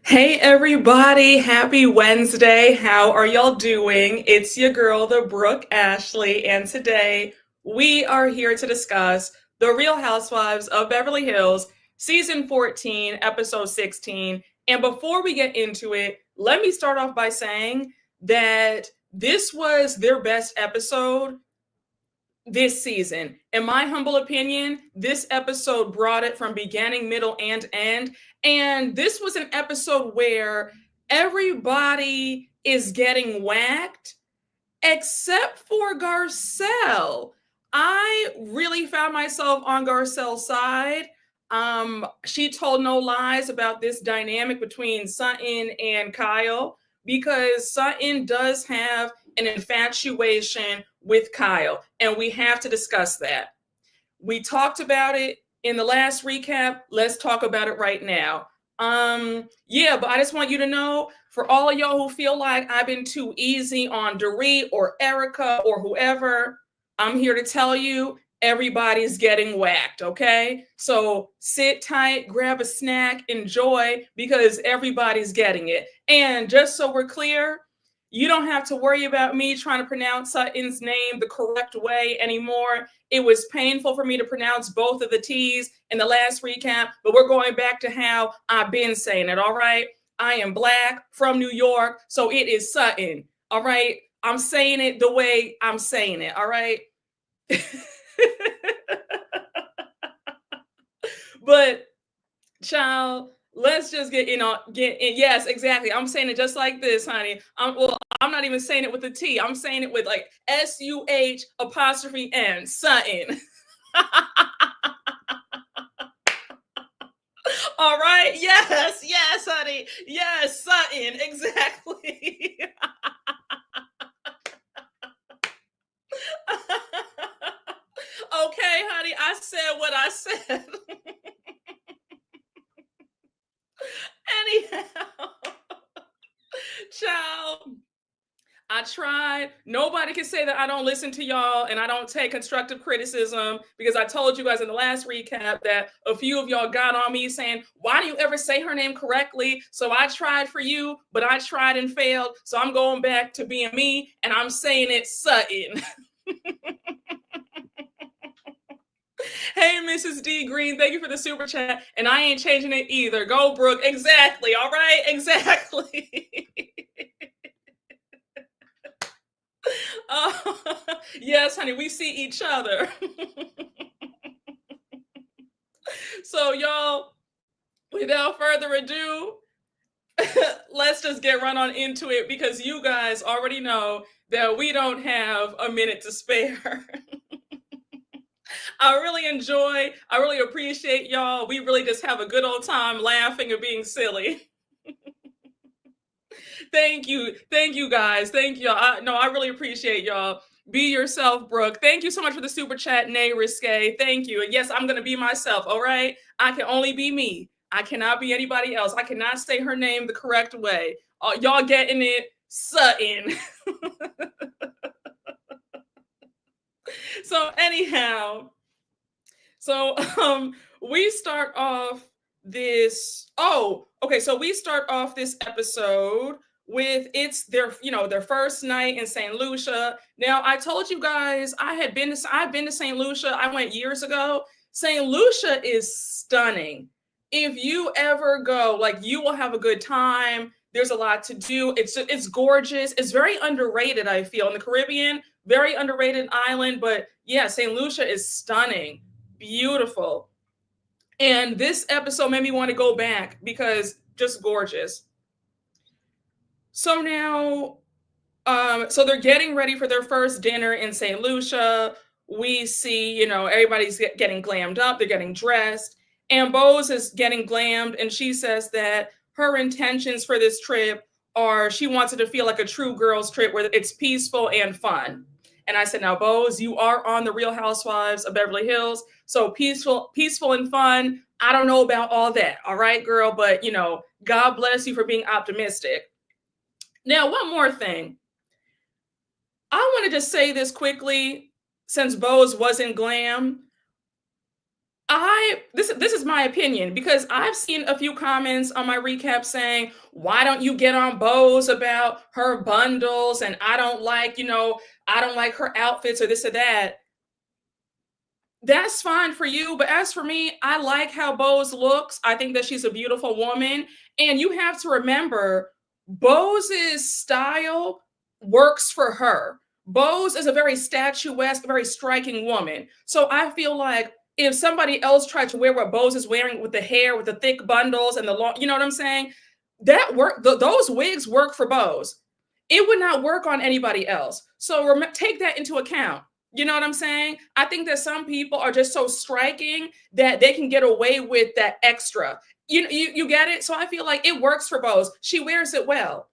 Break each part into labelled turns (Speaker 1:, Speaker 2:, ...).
Speaker 1: Hey everybody, happy Wednesday. How are y'all doing? It's your girl, the Brooke Ashley, and today we are here to discuss The Real Housewives of Beverly Hills, season 14, episode 16. And before we get into it, let me start off by saying that this was their best episode this season. In my humble opinion, this episode brought it from beginning, middle, and end. And this was an episode where everybody is getting whacked except for Garcelle. I really found myself on Garcelle's side. She told no lies about this dynamic between Sutton and Kyle because Sutton does have an infatuation with Kyle, and we have to discuss that. We talked about it in the last recap. Let's talk about it right now. But I just want you to know, for all of y'all who feel like I've been too easy on Dorit or Erika or whoever, I'm here to tell you everybody's getting whacked, okay? So sit tight, grab a snack, enjoy, because everybody's getting it. And just so we're clear, you don't have to worry about me trying to pronounce Sutton's name the correct way anymore. It was painful for me to pronounce both of the T's in the last recap, but we're going back to how I've been saying it, all right? I am Black from New York, so it is Sutton, all right? I'm saying it the way I'm saying it, all right? But, child, let's just get in. Yes, exactly. I'm saying it just like this, honey. I'm not even saying it with a T. I'm saying it with like SUH''N, Sutton. All right. Yes, honey. Yes, Sutton. Exactly. Okay, honey. I said what I said. Anyhow, child, I tried. Nobody can say that I don't listen to y'all and I don't take constructive criticism, because I told you guys in the last recap that a few of y'all got on me saying, why do you ever say her name correctly? So I tried for you, but I tried and failed. So I'm going back to being me and I'm saying it Sutton. Hey, Mrs. D Green, thank you for the super chat. And I ain't changing it either. Go, Brooke. Exactly. All right. Exactly. Yes, honey, we see each other. So, y'all, without further ado, let's just get run on into it, because you guys already know that we don't have a minute to spare. I really appreciate y'all. We really just have a good old time laughing and being silly. Thank you guys. Thank y'all. I really appreciate y'all. Be yourself, Brooke. Thank you so much for the super chat, Nay Risque. Thank you. And yes, I'm gonna be myself. All right. I can only be me. I cannot be anybody else. I cannot say her name the correct way. Y'all getting it? Sutton. So anyhow, we start off this. Oh, okay. So we start off this episode with their first night in Saint Lucia. Now I told you guys I've been to Saint Lucia. I went years ago. Saint Lucia is stunning. If you ever go, like, you will have a good time. There's a lot to do. It's gorgeous. It's very underrated, I feel, in the Caribbean. Very underrated island, but yeah, Saint Lucia is stunning, beautiful. And this episode made me want to go back because just gorgeous. So now, so they're getting ready for their first dinner in St. Lucia. We see, everybody's getting glammed up. They're getting dressed. And Bose is getting glammed. And she says that her intentions for this trip are, she wants it to feel like a true girls trip where it's peaceful and fun. And I said, now, Bose, you are on the Real Housewives of Beverly Hills. So peaceful and fun. I don't know about all that. All right, girl. But, God bless you for being optimistic. Now, one more thing. I want to just say this quickly, since Bose wasn't glam. This is my opinion because I've seen a few comments on my recap saying, why don't you get on Bose about her bundles, and I don't like, I don't like her outfits or this or that. That's fine for you, but as for me, I like how Bose looks. I think that she's a beautiful woman, and you have to remember Bose's style works for her. Bose is a very statuesque, very striking woman. So I feel like if somebody else tried to wear what Bose is wearing with the hair, with the thick bundles and the long, you know what I'm saying? That work, those wigs work for Bose. It would not work on anybody else. So take that into account. You know what I'm saying? I think that some people are just so striking that they can get away with that extra. You get it? So I feel like it works for Bose. She wears it well.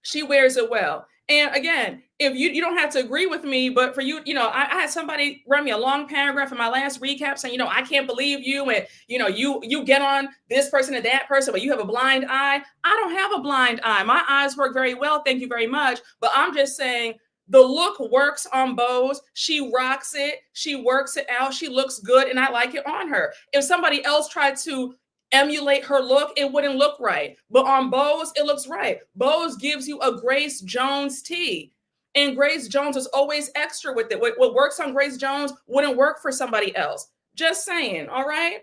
Speaker 1: She wears it well. And again, if you don't have to agree with me, but for you, I had somebody run me a long paragraph in my last recap saying, I can't believe you, and you get on this person and that person, but you have a blind eye. I don't have a blind eye. My eyes work very well, thank you very much. But I'm just saying the look works on Bose. She rocks it. She works it out. She looks good, and I like it on her. If somebody else tried to emulate her look, it wouldn't look right. But on Bose, it looks right. Bose gives you a Grace Jones tee. And Grace Jones is always extra with it. What works on Grace Jones wouldn't work for somebody else. Just saying, all right?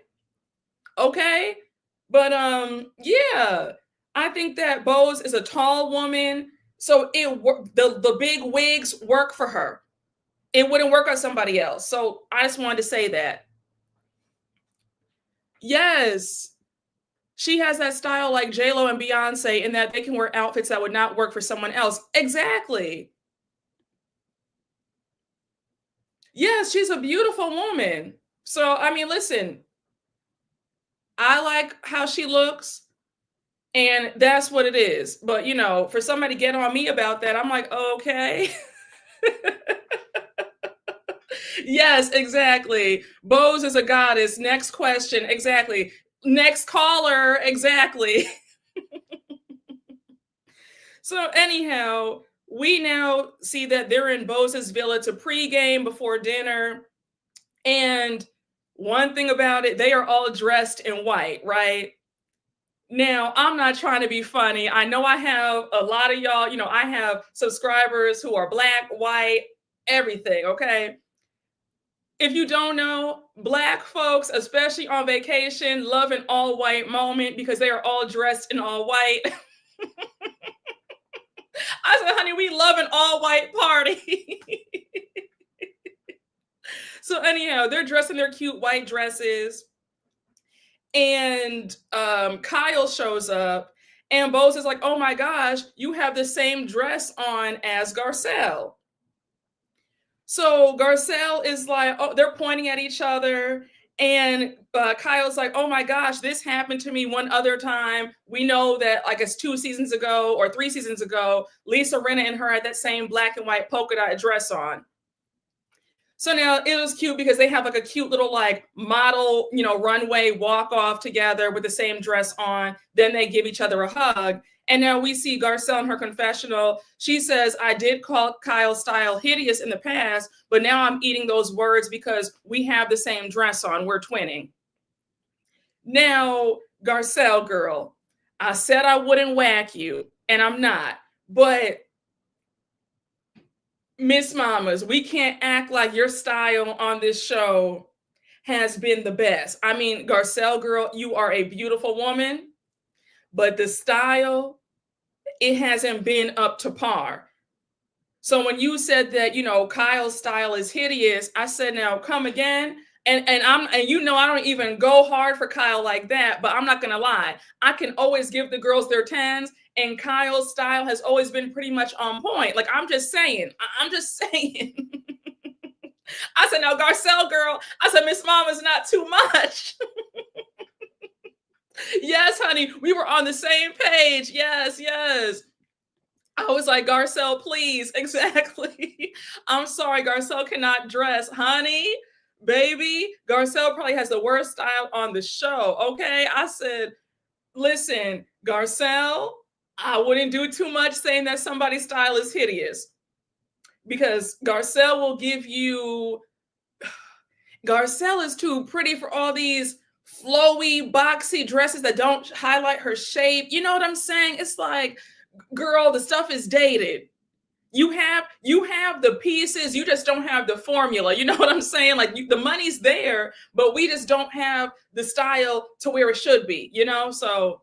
Speaker 1: Okay? But yeah, I think that Bose is a tall woman. So the big wigs work for her. It wouldn't work on somebody else. So I just wanted to say that. Yes. She has that style like J-Lo and Beyonce in that they can wear outfits that would not work for someone else. Exactly. Yes, she's a beautiful woman. So, I mean, listen, I like how she looks, and that's what it is. But, for somebody to get on me about that, I'm like, okay. Yes, exactly. Bose is a goddess. Next question. Exactly. Next caller. Exactly. So anyhow, we now see that they're in Bose's villa to pregame before dinner. And one thing about it, they are all dressed in white, right? Now, I'm not trying to be funny. I know I have a lot of y'all, I have subscribers who are black, white, everything, okay? If you don't know, Black folks, especially on vacation, love an all white moment because they are all dressed in all white. I said, honey, we love an all white party. So anyhow, they're dressed in their cute white dresses. And Kyle shows up, and Bose is like, oh my gosh, you have the same dress on as Garcelle. So Garcelle is like, oh, they're pointing at each other. And Kyle's like, oh my gosh, this happened to me one other time. We know that, I guess, 2 seasons ago or 3 seasons ago, Lisa Rinna and her had that same black and white polka dot dress on. So now it was cute because they have like a cute little like model, runway walk off together with the same dress on. Then they give each other a hug. And now we see Garcelle in her confessional. She says, I did call Kyle's style hideous in the past, but now I'm eating those words because we have the same dress on. We're twinning. Now, Garcelle girl, I said I wouldn't whack you, and I'm not. But Miss Mamas, we can't act like your style on this show has been the best. I mean, Garcelle girl, you are a beautiful woman, but the style, it hasn't been up to par. So when you said that, Kyle's style is hideous, I said, now come again. And I don't even go hard for Kyle like that, but I'm not gonna lie. I can always give the girls their 10s, and Kyle's style has always been pretty much on point. Like, I'm just saying. I said, now Garcelle girl, I said, Miss Mama's not too much. Yes, honey, we were on the same page. Yes. I was like, Garcelle, please. Exactly. I'm sorry, Garcelle cannot dress. Honey, baby, Garcelle probably has the worst style on the show. Okay. I said, listen, Garcelle, I wouldn't do too much saying that somebody's style is hideous, because Garcelle will give you, Garcelle is too pretty for all these flowy, boxy dresses that don't highlight her shape. You know what I'm saying? It's like, girl, the stuff is dated. You have the pieces, you just don't have the formula. You know what I'm saying? Like the money's there, but we just don't have the style to where it should be, you know? So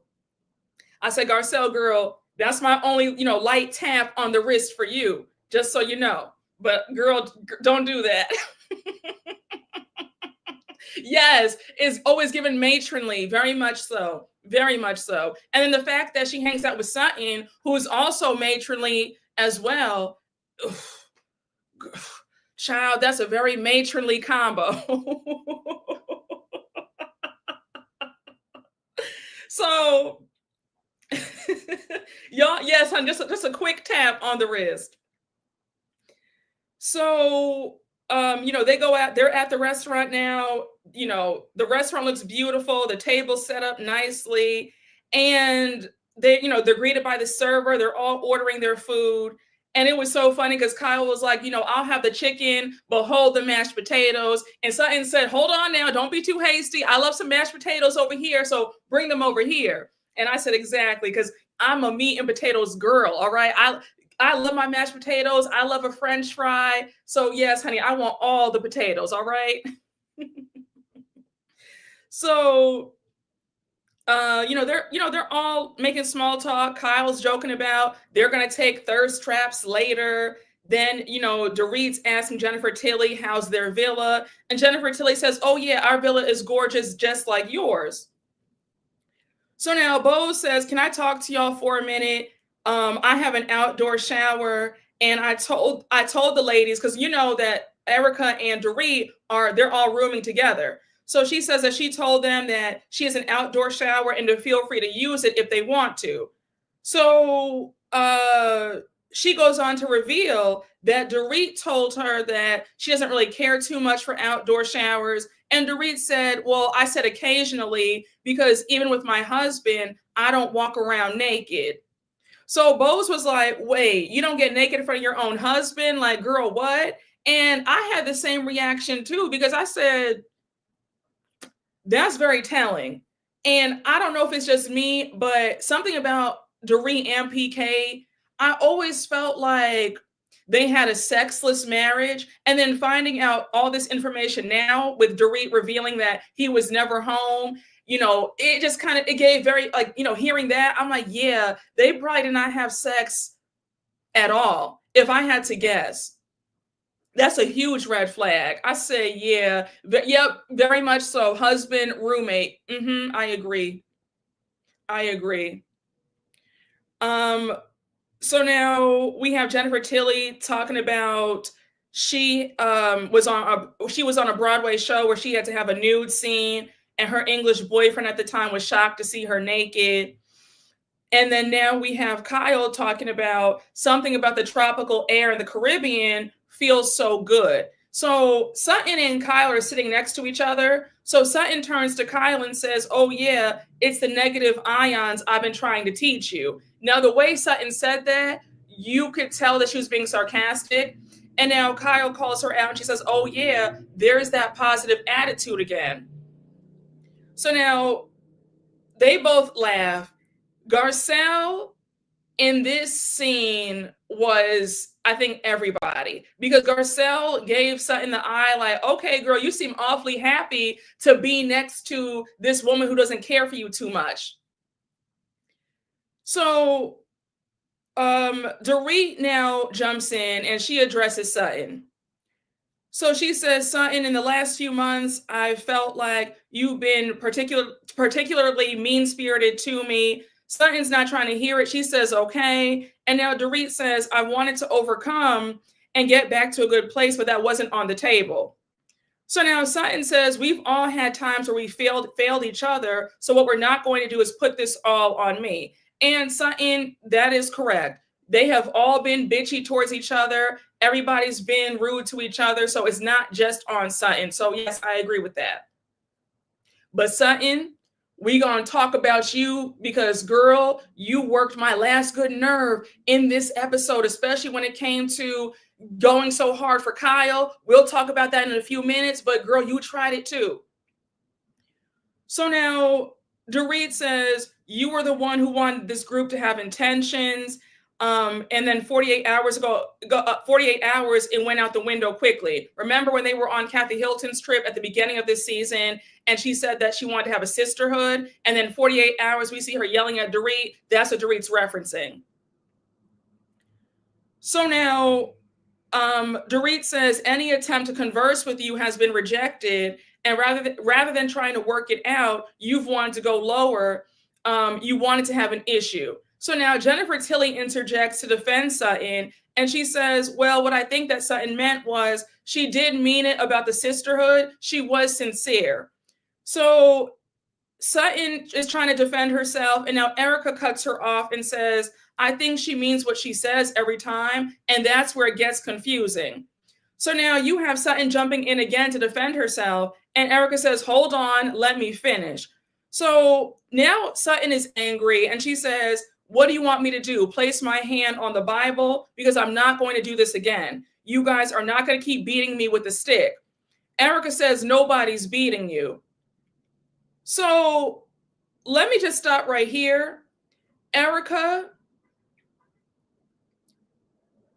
Speaker 1: I said, Garcelle, girl, that's my only, light tap on the wrist for you, just so you know. But girl, don't do that. Yes, is always given matronly, very much so, very much so. And then the fact that she hangs out with Sutton, who is also matronly as well. Child, that's a very matronly combo. So, y'all, yes, honey, just a quick tap on the wrist. So, they go out, they're at the restaurant now. The restaurant looks beautiful, the table's set up nicely, and they're greeted by the server, they're all ordering their food. And it was so funny because Kyle was like, I'll have the chicken, but hold the mashed potatoes. And Sutton said, hold on now, don't be too hasty. I love some mashed potatoes over here, so bring them over here. And I said, exactly, because I'm a meat and potatoes girl, all right? I love my mashed potatoes. I love a French fry. So yes, honey, I want all the potatoes, all right? So, they're all making small talk. Kyle's joking about they're going to take thirst traps later. Then, Dorit's asking Jennifer Tilly how's their villa. And Jennifer Tilly says, oh yeah, our villa is gorgeous, just like yours. So now Bo says, can I talk to y'all for a minute? I have an outdoor shower, and I told the ladies, because you know that Erika and Dorit they're all rooming together. So she says that she told them that she has an outdoor shower and to feel free to use it if they want to. So she goes on to reveal that Dorit told her that she doesn't really care too much for outdoor showers. And Dorit said, well, I said occasionally, because even with my husband, I don't walk around naked. So Bose was like, wait, you don't get naked in front of your own husband? Like, girl, what? And I had the same reaction too, because I said, that's very telling. And I don't know if it's just me, but something about Dorit and PK, I always felt like they had a sexless marriage. And then finding out all this information now with Dorit revealing that he was never home, it just it gave very, hearing that, I'm like, yeah, they probably did not have sex at all, if I had to guess. That's a huge red flag. I say, yeah, yep, very much so. Husband, roommate. I agree. So now we have Jennifer Tilly talking about she was on a Broadway show where she had to have a nude scene, and her English boyfriend at the time was shocked to see her naked. And then now we have Kyle talking about something about the tropical air in the Caribbean feels so good. So Sutton and Kyle are sitting next to each other. So Sutton turns to Kyle and says, oh yeah, it's the negative ions I've been trying to teach you. Now, the way Sutton said that, you could tell that she was being sarcastic. And now Kyle calls her out and she says, oh yeah, there's that positive attitude again. So now they both laugh. Garcelle in this scene was, I think, everybody, because Garcelle gave Sutton the eye like, okay, girl, you seem awfully happy to be next to this woman who doesn't care for you too much. So Dorit now jumps in and she addresses Sutton. So she says, Sutton, in the last few months, I felt like you've been particularly mean-spirited to me. Sutton's not trying to hear it. She says, okay. And now Dorit says, I wanted to overcome and get back to a good place, but that wasn't on the table. So now Sutton says, we've all had times where we failed each other. So what we're not going to do is put this all on me. And Sutton, that is correct. They have all been bitchy towards each other. Everybody's been rude to each other. So it's not just on Sutton. So yes, I agree with that. But Sutton, We gonna talk about you because, girl, you worked my last good nerve in this episode, especially when it came to going so hard for Kyle. We'll talk about that in a few minutes, but girl, you tried it too. So now Dorit says, you were the one who wanted this group to have intentions. And then 48 hours, it went out the window quickly. Remember when they were on Kathy Hilton's trip at the beginning of this season, and she said that she wanted to have a sisterhood, and then 48 hours, we see her yelling at Dorit. That's what Dorit's referencing. So now Dorit says, any attempt to converse with you has been rejected. And rather than trying to work it out, you've wanted to go lower. You wanted to have an issue. So now Jennifer Tilly interjects to defend Sutton, and she says, well, what I think that Sutton meant was she did mean it about the sisterhood. She was sincere. So Sutton is trying to defend herself, and now Erika cuts her off and says, I think she means what she says every time, and that's where it gets confusing. So now you have Sutton jumping in again to defend herself, and Erika says, hold on, let me finish. So now Sutton is angry, and she says, what do you want me to do? Place my hand on the Bible? Because I'm not going to do this again. You guys are not going to keep beating me with a stick. Erika says, nobody's beating you. So let me just stop right here. Erika,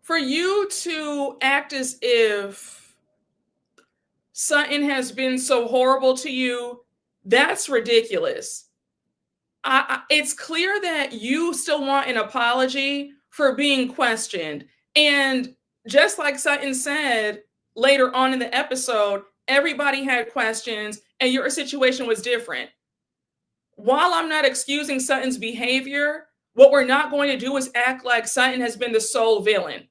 Speaker 1: for you to act as if Sutton has been so horrible to you, that's ridiculous. It's clear that you still want an apology for being questioned. And just like Sutton said later on in the episode, everybody had questions and your situation was different. While I'm not excusing Sutton's behavior, what we're not going to do is act like Sutton has been the sole villain.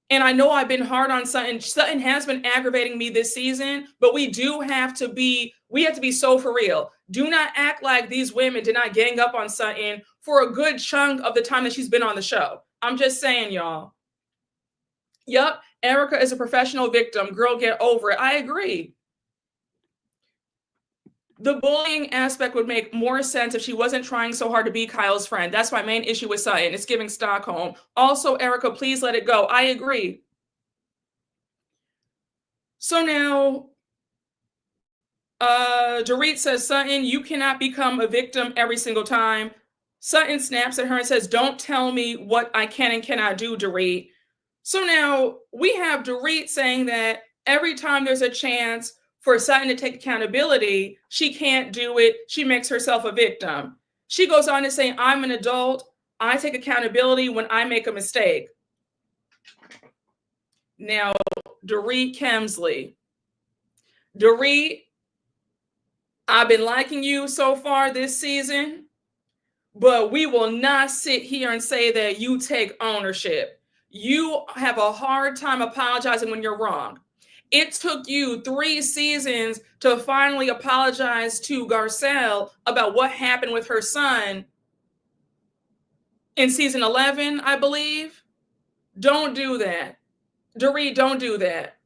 Speaker 1: And I know I've been hard on Sutton. Sutton has been aggravating me this season, but we have to be so for real. Do not act like these women did not gang up on Sutton for a good chunk of the time that she's been on the show. I'm just saying, y'all. Yep, Erika is a professional victim. Girl, get over it. I agree. The bullying aspect would make more sense if she wasn't trying so hard to be Kyle's friend. That's my main issue with Sutton. It's giving Stockholm. Also, Erika, please let it go. I agree. So now, Dorit says, Sutton, you cannot become a victim every single time. Sutton snaps at her and says, don't tell me what I can and cannot do, Dorit. So now we have Dorit saying that every time there's a chance for Sutton to take accountability, she can't do it. She makes herself a victim. She goes on to say, I'm an adult. I take accountability when I make a mistake. Now, Dorit Kemsley. Dorit, I've been liking you so far this season, but we will not sit here and say that you take ownership. You have a hard time apologizing when you're wrong. It took you 3 seasons to finally apologize to Garcelle about what happened with her son in season 11, I believe. Don't do that. Dorit, don't do that.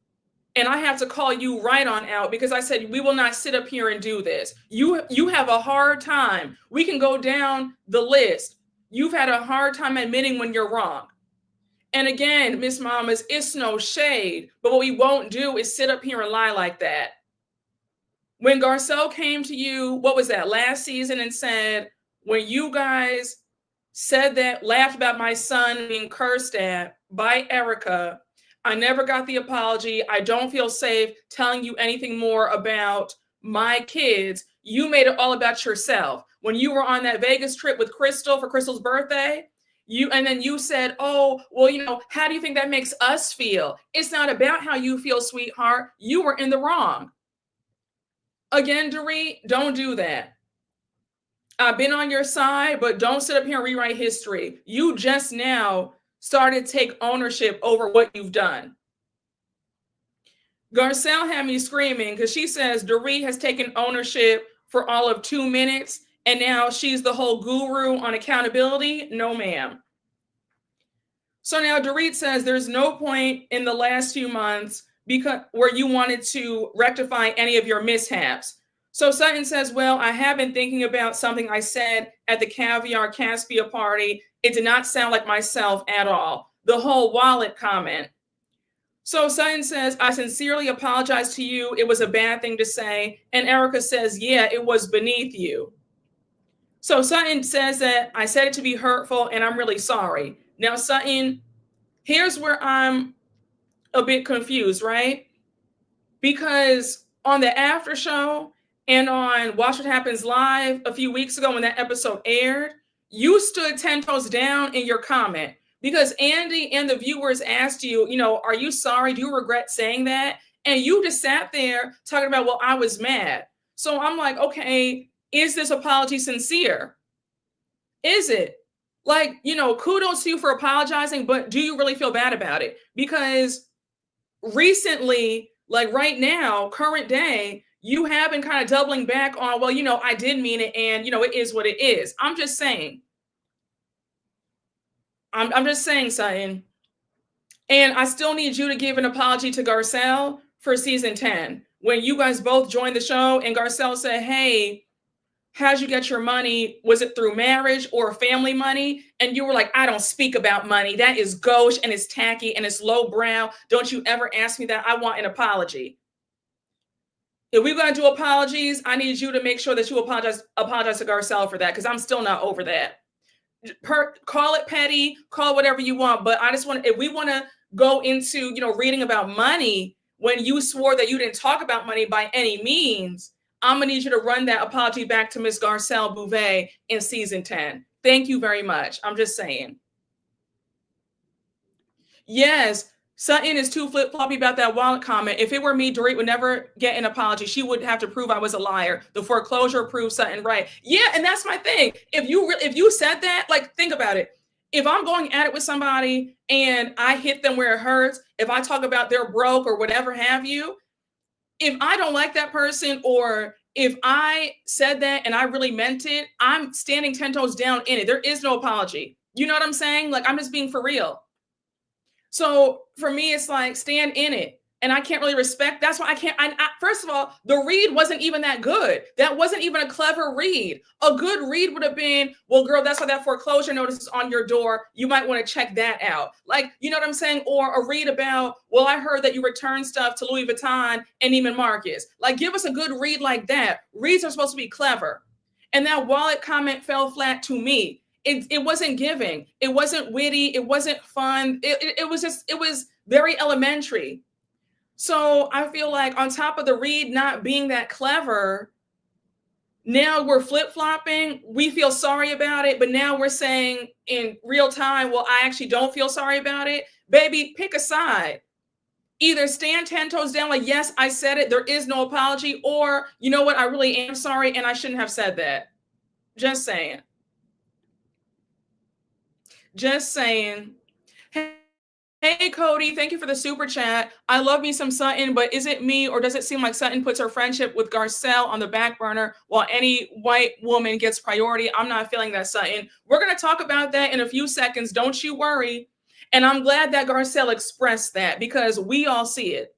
Speaker 1: And I have to call you right on out because I said, we will not sit up here and do this. You have a hard time. We can go down the list. You've had a hard time admitting when you're wrong. And again, Miss Mamas, it's no shade, but what we won't do is sit up here and lie like that. When Garcelle came to you, what was that, last season, and said, when you guys said that, laughed about my son being cursed at by Erika, I never got the apology. I don't feel safe telling you anything more about my kids. You made it all about yourself. When you were on that Vegas trip with Crystal for Crystal's birthday, and then you said, oh, well, how do you think that makes us feel? It's not about how you feel, sweetheart. You were in the wrong. Again, Dorit, don't do that. I've been on your side, but don't sit up here and rewrite history. You just now started to take ownership over what you've done. Garcelle had me screaming because she says Dorit has taken ownership for all of 2 minutes. And now she's the whole guru on accountability? No, ma'am. So now Dorit says there's no point in the last few months where you wanted to rectify any of your mishaps. So Sutton says, well, I have been thinking about something I said at the Caviar Caspia party. It did not sound like myself at all. The whole wallet comment. So Sutton says, I sincerely apologize to you. It was a bad thing to say. And Erika says, yeah, it was beneath you. So Sutton says that I said it to be hurtful and I'm really sorry. Now, Sutton, here's where I'm a bit confused, right? Because on the after show and on Watch What Happens Live a few weeks ago when that episode aired, you stood 10 toes down in your comment because Andy and the viewers asked you, are you sorry? Do you regret saying that? And you just sat there talking about, well, I was mad. So I'm like, okay, is this apology sincere? Is it? Like, kudos to you for apologizing, but do you really feel bad about it? Because recently, like right now, current day, you have been kind of doubling back on, well, I did mean it and, it is what it is. I'm just saying. I'm just saying, Sutton. And I still need you to give an apology to Garcelle for season 10. When you guys both joined the show and Garcelle said, hey, how'd you get your money? Was it through marriage or family money? And you were like, I don't speak about money. That is gauche and it's tacky and it's lowbrow. Don't you ever ask me that. I want an apology. If we're going to do apologies, I need you to make sure that you apologize to Garcelle for that because I'm still not over that. Call it petty, call it whatever you want. But I just want, if we want to go into, reading about money when you swore that you didn't talk about money by any means, I'm going to need you to run that apology back to Miss Garcelle Bouvet in season 10. Thank you very much. I'm just saying. Yes, Sutton is too flip-floppy about that wallet comment. If it were me, Dorit would never get an apology. She would have to prove I was a liar. The foreclosure proves Sutton right. Yeah, and that's my thing. If you said that, like, think about it. If I'm going at it with somebody and I hit them where it hurts, if I talk about they're broke or whatever have you, if I don't like that person or if I said that and I really meant it, I'm standing 10 toes down in it. There is no apology. You know what I'm saying? Like, I'm just being for real. So for me, it's like, stand in it. And I can't really respect. That's why I can't. First of all, the read wasn't even that good. That wasn't even a clever read. A good read would have been, well, girl, that's why that foreclosure notice is on your door. You might want to check that out. Like, you know what I'm saying? Or a read about, well, I heard that you returned stuff to Louis Vuitton and Neiman Marcus. Like, give us a good read like that. Reads are supposed to be clever. And that wallet comment fell flat to me. It wasn't giving. It wasn't witty. It wasn't fun. It was very elementary. So I feel like on top of the read not being that clever, now we're flip-flopping. We feel sorry about it, but now we're saying in real time, well, I actually don't feel sorry about it. Baby, pick a side. Either stand 10 toes down like, yes, I said it, there is no apology, or you know what, I really am sorry and I shouldn't have said that. Just saying. Just saying. Hey, Cody, thank you for the super chat. I love me some Sutton, but is it me or does it seem like Sutton puts her friendship with Garcelle on the back burner while any white woman gets priority? I'm not feeling that, Sutton. We're going to talk about that in a few seconds. Don't you worry. And I'm glad that Garcelle expressed that because we all see it.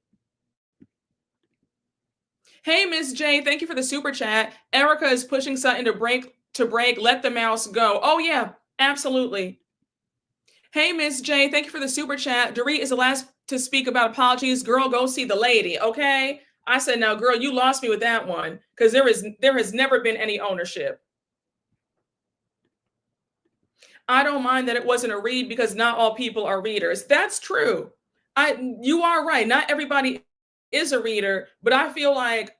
Speaker 1: Hey, Miss J, thank you for the super chat. Erika is pushing Sutton to break. Let the mouse go. Oh, yeah, absolutely. Hey, Miss J, thank you for the super chat. Dorit is the last to speak about apologies. Girl, go see the lady, okay? I said, now, girl, you lost me with that one because there has never been any ownership. I don't mind that it wasn't a read because not all people are readers. That's true. You are right. Not everybody is a reader, but I feel like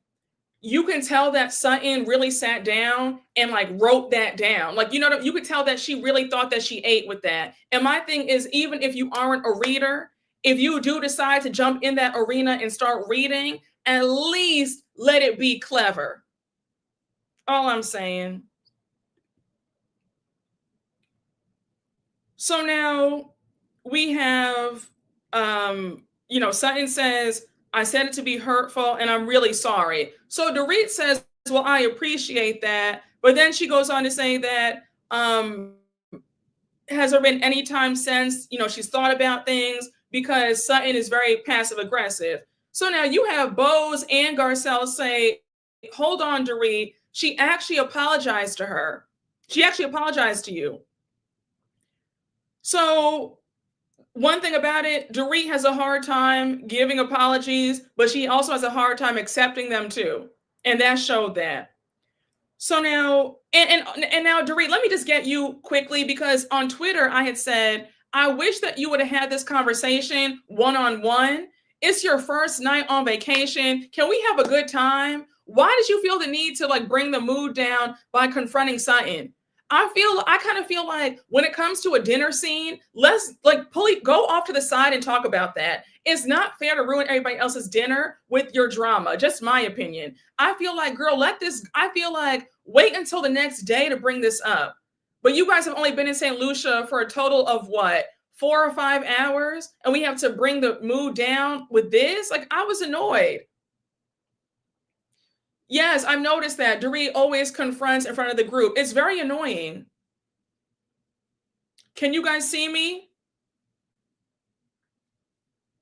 Speaker 1: you can tell that Sutton really sat down and like wrote that down. Like, you could tell that she really thought that she ate with that. And my thing is, even if you aren't a reader, if you do decide to jump in that arena and start reading, at least let it be clever. All I'm saying. So now we have, Sutton says, I said it to be hurtful and I'm really sorry. So Dorit says, well, I appreciate that. But then she goes on to say that, has there been any time since, she's thought about things because Sutton is very passive aggressive. So now you have Bose and Garcelle say, hold on, Dorit. She actually apologized to her. She actually apologized to you. So one thing about it, Dorit has a hard time giving apologies, but she also has a hard time accepting them too. And that showed that. So now, and now, Dorit, let me just get you quickly, because on Twitter I had said, I wish that you would have had this conversation one-on-one. It's your first night on vacation. Can we have a good time? Why did you feel the need to like bring the mood down by confronting Sutton? I kind of feel like when it comes to a dinner scene, let's like go off to the side and talk about that. It's not fair to ruin everybody else's dinner with your drama. Just my opinion. I feel like, girl, I feel like wait until the next day to bring this up. But you guys have only been in Saint Lucia for a total of what, 4 or 5 hours? And we have to bring the mood down with this? Like, I was annoyed. Yes, I've noticed that. Dorit always confronts in front of the group. It's very annoying. Can you guys see me?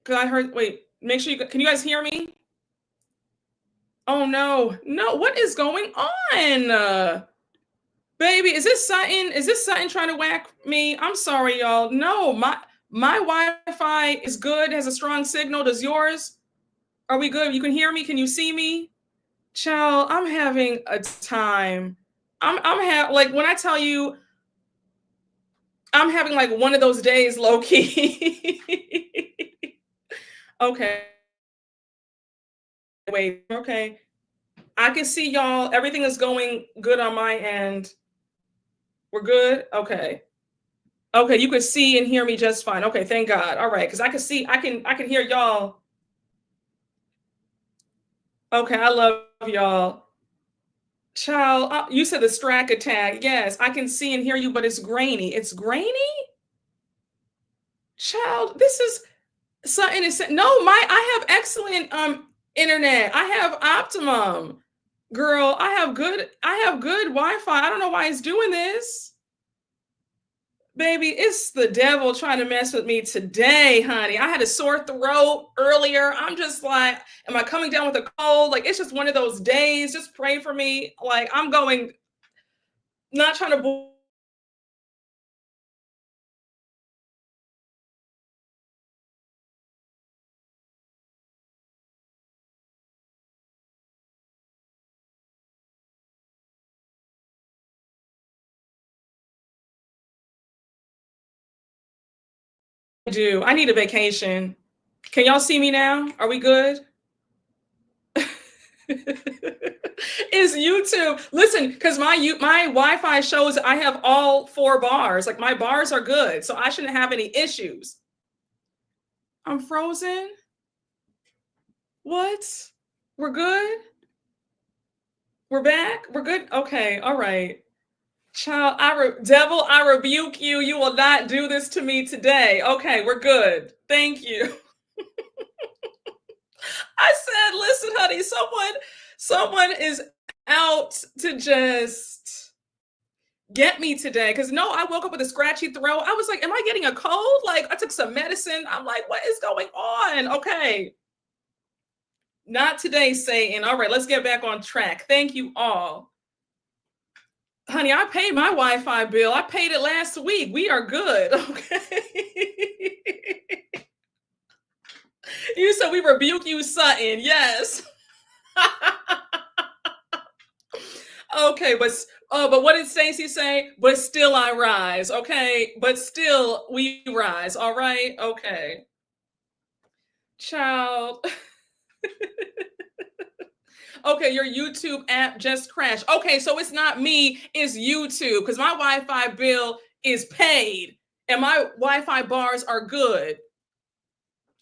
Speaker 1: Because I heard, wait, make sure can you guys hear me? Oh, no. No, what is going on? Baby, is this Sutton? Is this Sutton trying to whack me? I'm sorry, y'all. No, my Wi-Fi is good, has a strong signal. Does yours? Are we good? You can hear me? Can you see me? Child, I'm having a time. Like when I tell you, I'm having like one of those days, low key. Okay. Wait, okay. I can see y'all. Everything is going good on my end. We're good? Okay. Okay, you can see and hear me just fine. Okay, thank God. All right, because I can see, I can hear y'all. Okay, I love y'all. Child, you said the Strack attack. Yes, I can see and hear you, but it's grainy. It's grainy? Child, this is Sutton is no, I have excellent internet. I have optimum. Girl, I have good Wi-Fi. I don't know why it's doing this. Baby, it's the devil trying to mess with me today, honey. I had a sore throat earlier. I'm just like, am I coming down with a cold? Like, it's just one of those days. Just pray for me. Like, I'm going, not trying to do. I need a vacation. Can y'all see me now? Are we good? Is YouTube. Listen, because my Wi-Fi shows I have all 4 bars. Like my bars are good, so I shouldn't have any issues. I'm frozen. What? We're good? We're back? We're good? Okay, all right. Child, devil, I rebuke you. You will not do this to me today. Okay, we're good. Thank you. I said, listen, honey, someone is out to just get me today. Because no, I woke up with a scratchy throat. I was like, am I getting a cold? Like, I took some medicine. I'm like, what is going on? Okay. Not today, Satan. All right, let's get back on track. Thank you all. Honey, I paid my Wi-Fi bill. I paid it last week. We are good. Okay. You said we rebuke you, Sutton. Yes. Okay, but what did Stacey say? But still I rise. Okay, but still we rise. All right. Okay. Child. Okay, your YouTube app just crashed. Okay, so it's not me, it's YouTube, because my Wi-Fi bill is paid and my Wi-Fi bars are good.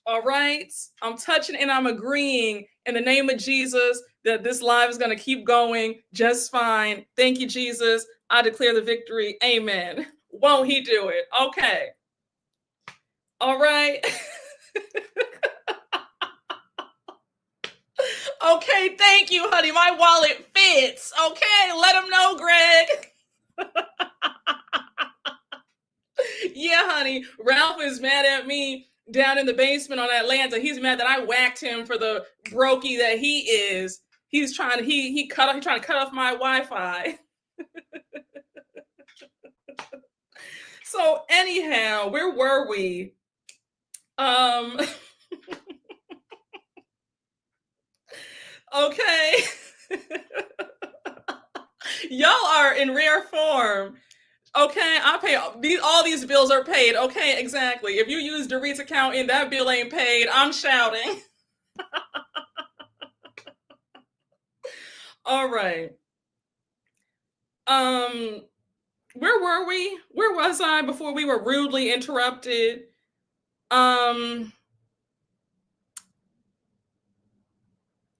Speaker 1: All right, I'm touching and I'm agreeing in the name of Jesus that this live is going to keep going just fine. Thank you, Jesus. I declare the victory. Amen. Won't he do it? Okay. All right. Okay, thank you, honey. My wallet fits. Okay, let him know, Greg. Yeah, honey. Ralph is mad at me down in the basement on Atlanta. He's mad that I whacked him for the brokey that he is. He's trying to he cut off he's trying to cut off my Wi-Fi. So anyhow, where were we? Okay. Y'all are in rare form. Okay, I pay all these bills are paid. Okay, exactly. If you use Dorit's account and that bill ain't paid, I'm shouting. All right. Where were we? Where was I before we were rudely interrupted?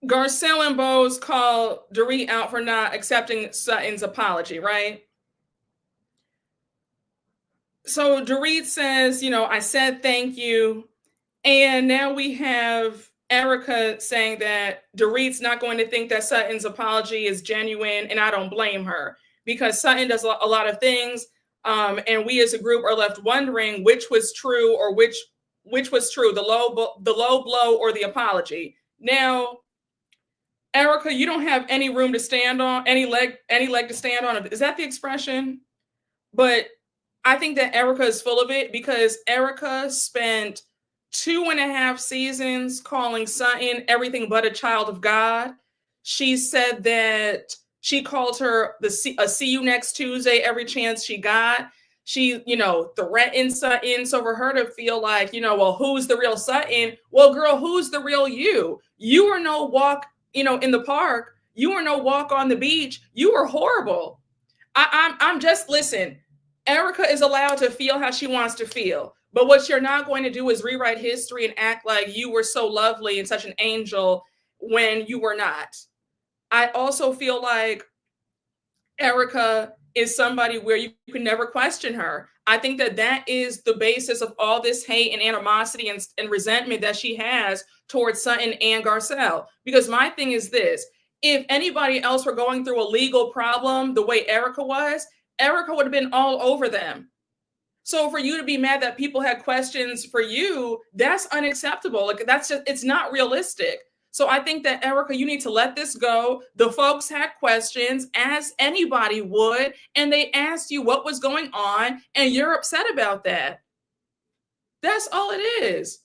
Speaker 1: Garcelle and Bose call Dorit out for not accepting Sutton's apology, right? So Dorit says, I said thank you. And now we have Erika saying that Dorit's not going to think that Sutton's apology is genuine, and I don't blame her because Sutton does a lot of things, and we as a group are left wondering which was true or which was true, the low blow or the apology. Now, Erika, you don't have any room to stand on, any leg to stand on. Is that the expression? But I think that Erika is full of it because Erika spent 2.5 seasons calling Sutton everything but a child of God. She said that she called her a see you next Tuesday every chance she got. She, threatened Sutton. So for her to feel like, well, who's the real Sutton? Well, girl, who's the real you? You were no walk, in the park. You were no walk on the beach. You were horrible. I'm just, listen, Erika is allowed to feel how she wants to feel. But what you're not going to do is rewrite history and act like you were so lovely and such an angel when you were not. I also feel like Erika is somebody where you can never question her. I think that is the basis of all this hate and animosity and resentment that she has towards Sutton and Garcelle. Because my thing is this, if anybody else were going through a legal problem the way Erika was, Erika would have been all over them. So for you to be mad that people had questions for you, that's unacceptable. Like it's not realistic. So I think that Erika, you need to let this go. The folks had questions, as anybody would, and they asked you what was going on, and you're upset about that. That's all it is.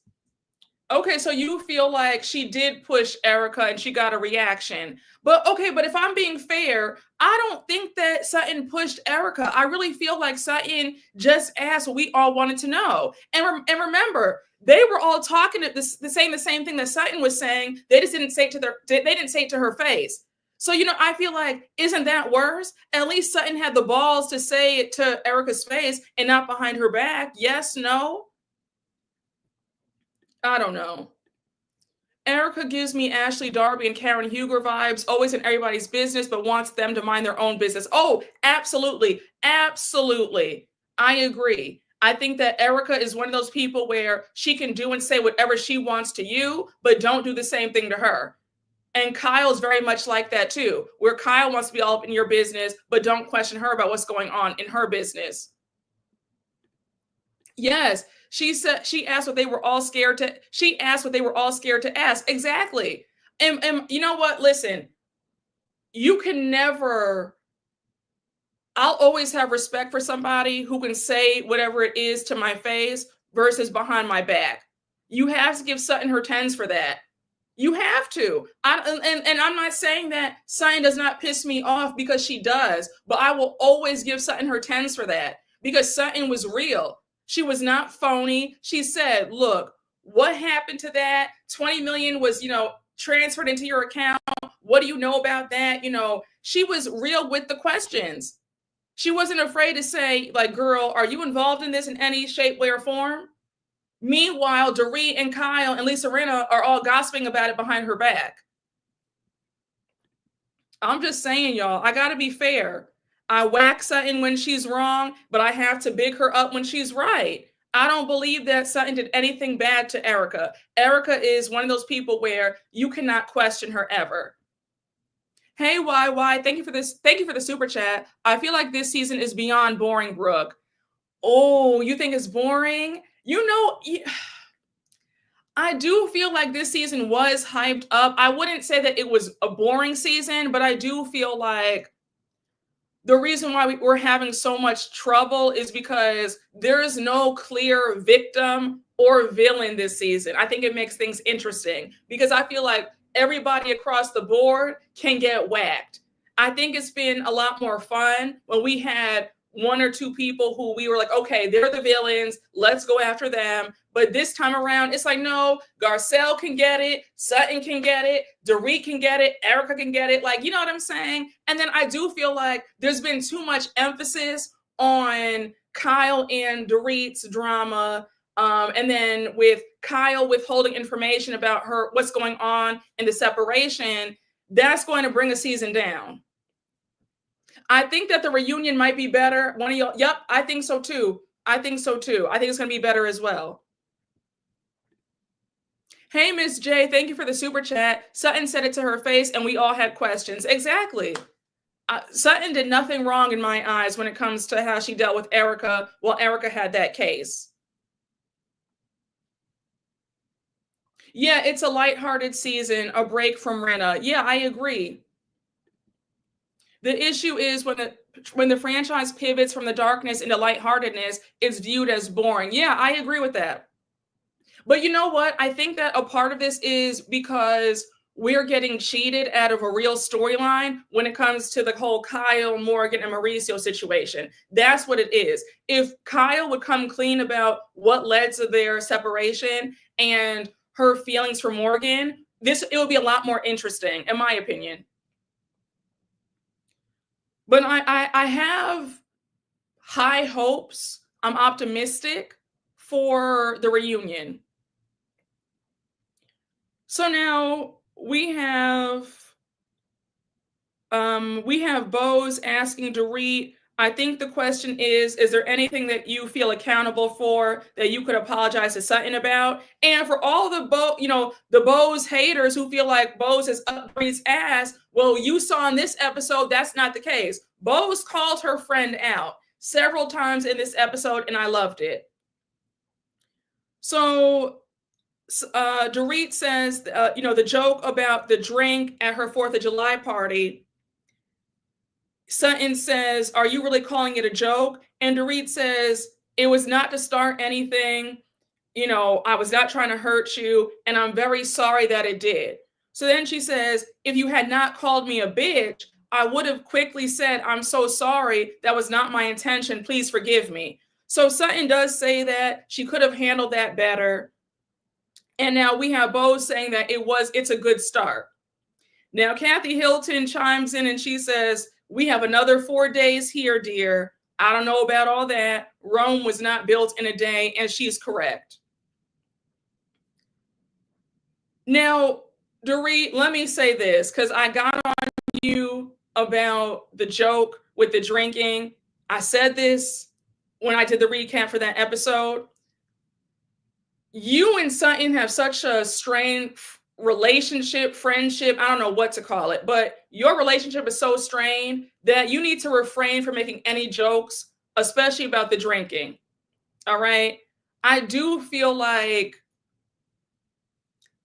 Speaker 1: Okay, so you feel like she did push Erika and she got a reaction. But if I'm being fair, I don't think that Sutton pushed Erika. I really feel like Sutton just asked what we all wanted to know. And remember, they were all talking saying the same thing that Sutton was saying. They just didn't say it to her face. So, I feel like, isn't that worse? At least Sutton had the balls to say it to Erika's face and not behind her back. Yes, no? I don't know. Erika gives me Ashley Darby and Karen Huger vibes, always in everybody's business, but wants them to mind their own business. Oh, absolutely. Absolutely. I agree. I think that Erika is one of those people where she can do and say whatever she wants to you, but don't do the same thing to her. And Kyle's very much like that too, where Kyle wants to be all up in your business, but don't question her about what's going on in her business. Yes. She said she asked what they were all scared to. She asked what they were all scared to ask. Exactly. And you know what? Listen, you can never. I'll always have respect for somebody who can say whatever it is to my face versus behind my back. You have to give Sutton her tens for that. You have to. And I'm not saying that Sutton does not piss me off because she does, but I will always give Sutton her tens for that because Sutton was real. She was not phony. She said, look, what happened to that? 20 million was, transferred into your account. What do you know about that? She was real with the questions. She wasn't afraid to say, like, girl, are you involved in this in any shape, way, or form? Meanwhile, Dorit and Kyle and Lisa Rinna are all gossiping about it behind her back. I'm just saying, y'all, I got to be fair. I whack Sutton when she's wrong, but I have to big her up when she's right. I don't believe that Sutton did anything bad to Erika. Erika is one of those people where you cannot question her ever. Hey, YY, thank you for this. Thank you for the super chat. I feel like this season is beyond boring, Brooke. Oh, you think it's boring? I do feel like this season was hyped up. I wouldn't say that it was a boring season, but I do feel like the reason why we're having so much trouble is because there is no clear victim or villain this season. I think it makes things interesting because I feel like everybody across the board can get whacked. I think it's been a lot more fun when we had one or two people who we were like, okay, they're the villains. Let's go after them. But this time around, it's like, no, Garcelle can get it. Sutton can get it. Dorit can get it. Erika can get it. Like, you know what I'm saying? And then I do feel like there's been too much emphasis on Kyle and Dorit's drama. And then with Kyle withholding information about her, what's going on in the separation, that's going to bring a season down. I think that the reunion might be better. One of y'all, yep, I think so too. I think so too. I think it's going to be better as well. Hey, Miss J, thank you for the super chat. Sutton said it to her face and we all had questions. Exactly. Sutton did nothing wrong in my eyes when it comes to how she dealt with Erika while Erika had that case. Yeah, it's a lighthearted season, a break from Rinna. Yeah, I agree. The issue is when the franchise pivots from the darkness into lightheartedness, it's viewed as boring. Yeah, I agree with that. But you know what? I think that a part of this is because we're getting cheated out of a real storyline when it comes to the whole Kyle, Morgan, and Mauricio situation. That's what it is. If Kyle would come clean about what led to their separation and her feelings for Morgan, it would be a lot more interesting, in my opinion. But I have high hopes. I'm optimistic for the reunion. So now we have Bose asking Dorit. I think the question is there anything that you feel accountable for that you could apologize to Sutton about? And for all the Bose haters who feel like Bose has up Dorit's ass, well, you saw in this episode that's not the case. Bose called her friend out several times in this episode, and I loved it. So Dorit says, the joke about the drink at her 4th of July party. Sutton says, are you really calling it a joke? And Dorit says, it was not to start anything. I was not trying to hurt you, and I'm very sorry that it did. So then she says, if you had not called me a bitch, I would have quickly said, I'm so sorry. That was not my intention. Please forgive me. So Sutton does say that she could have handled that better. And now we have Bose saying that it's a good start. Now, Kathy Hilton chimes in and she says, we have another 4 days here, dear. I don't know about all that. Rome was not built in a day, and she's correct. Now, Dorit, let me say this, because I got on you about the joke with the drinking. I said this when I did the recap for that episode. You and Sutton have such a strained relationship, friendship, I don't know what to call it, but your relationship is so strained that you need to refrain from making any jokes, especially about the drinking. All right? I do feel like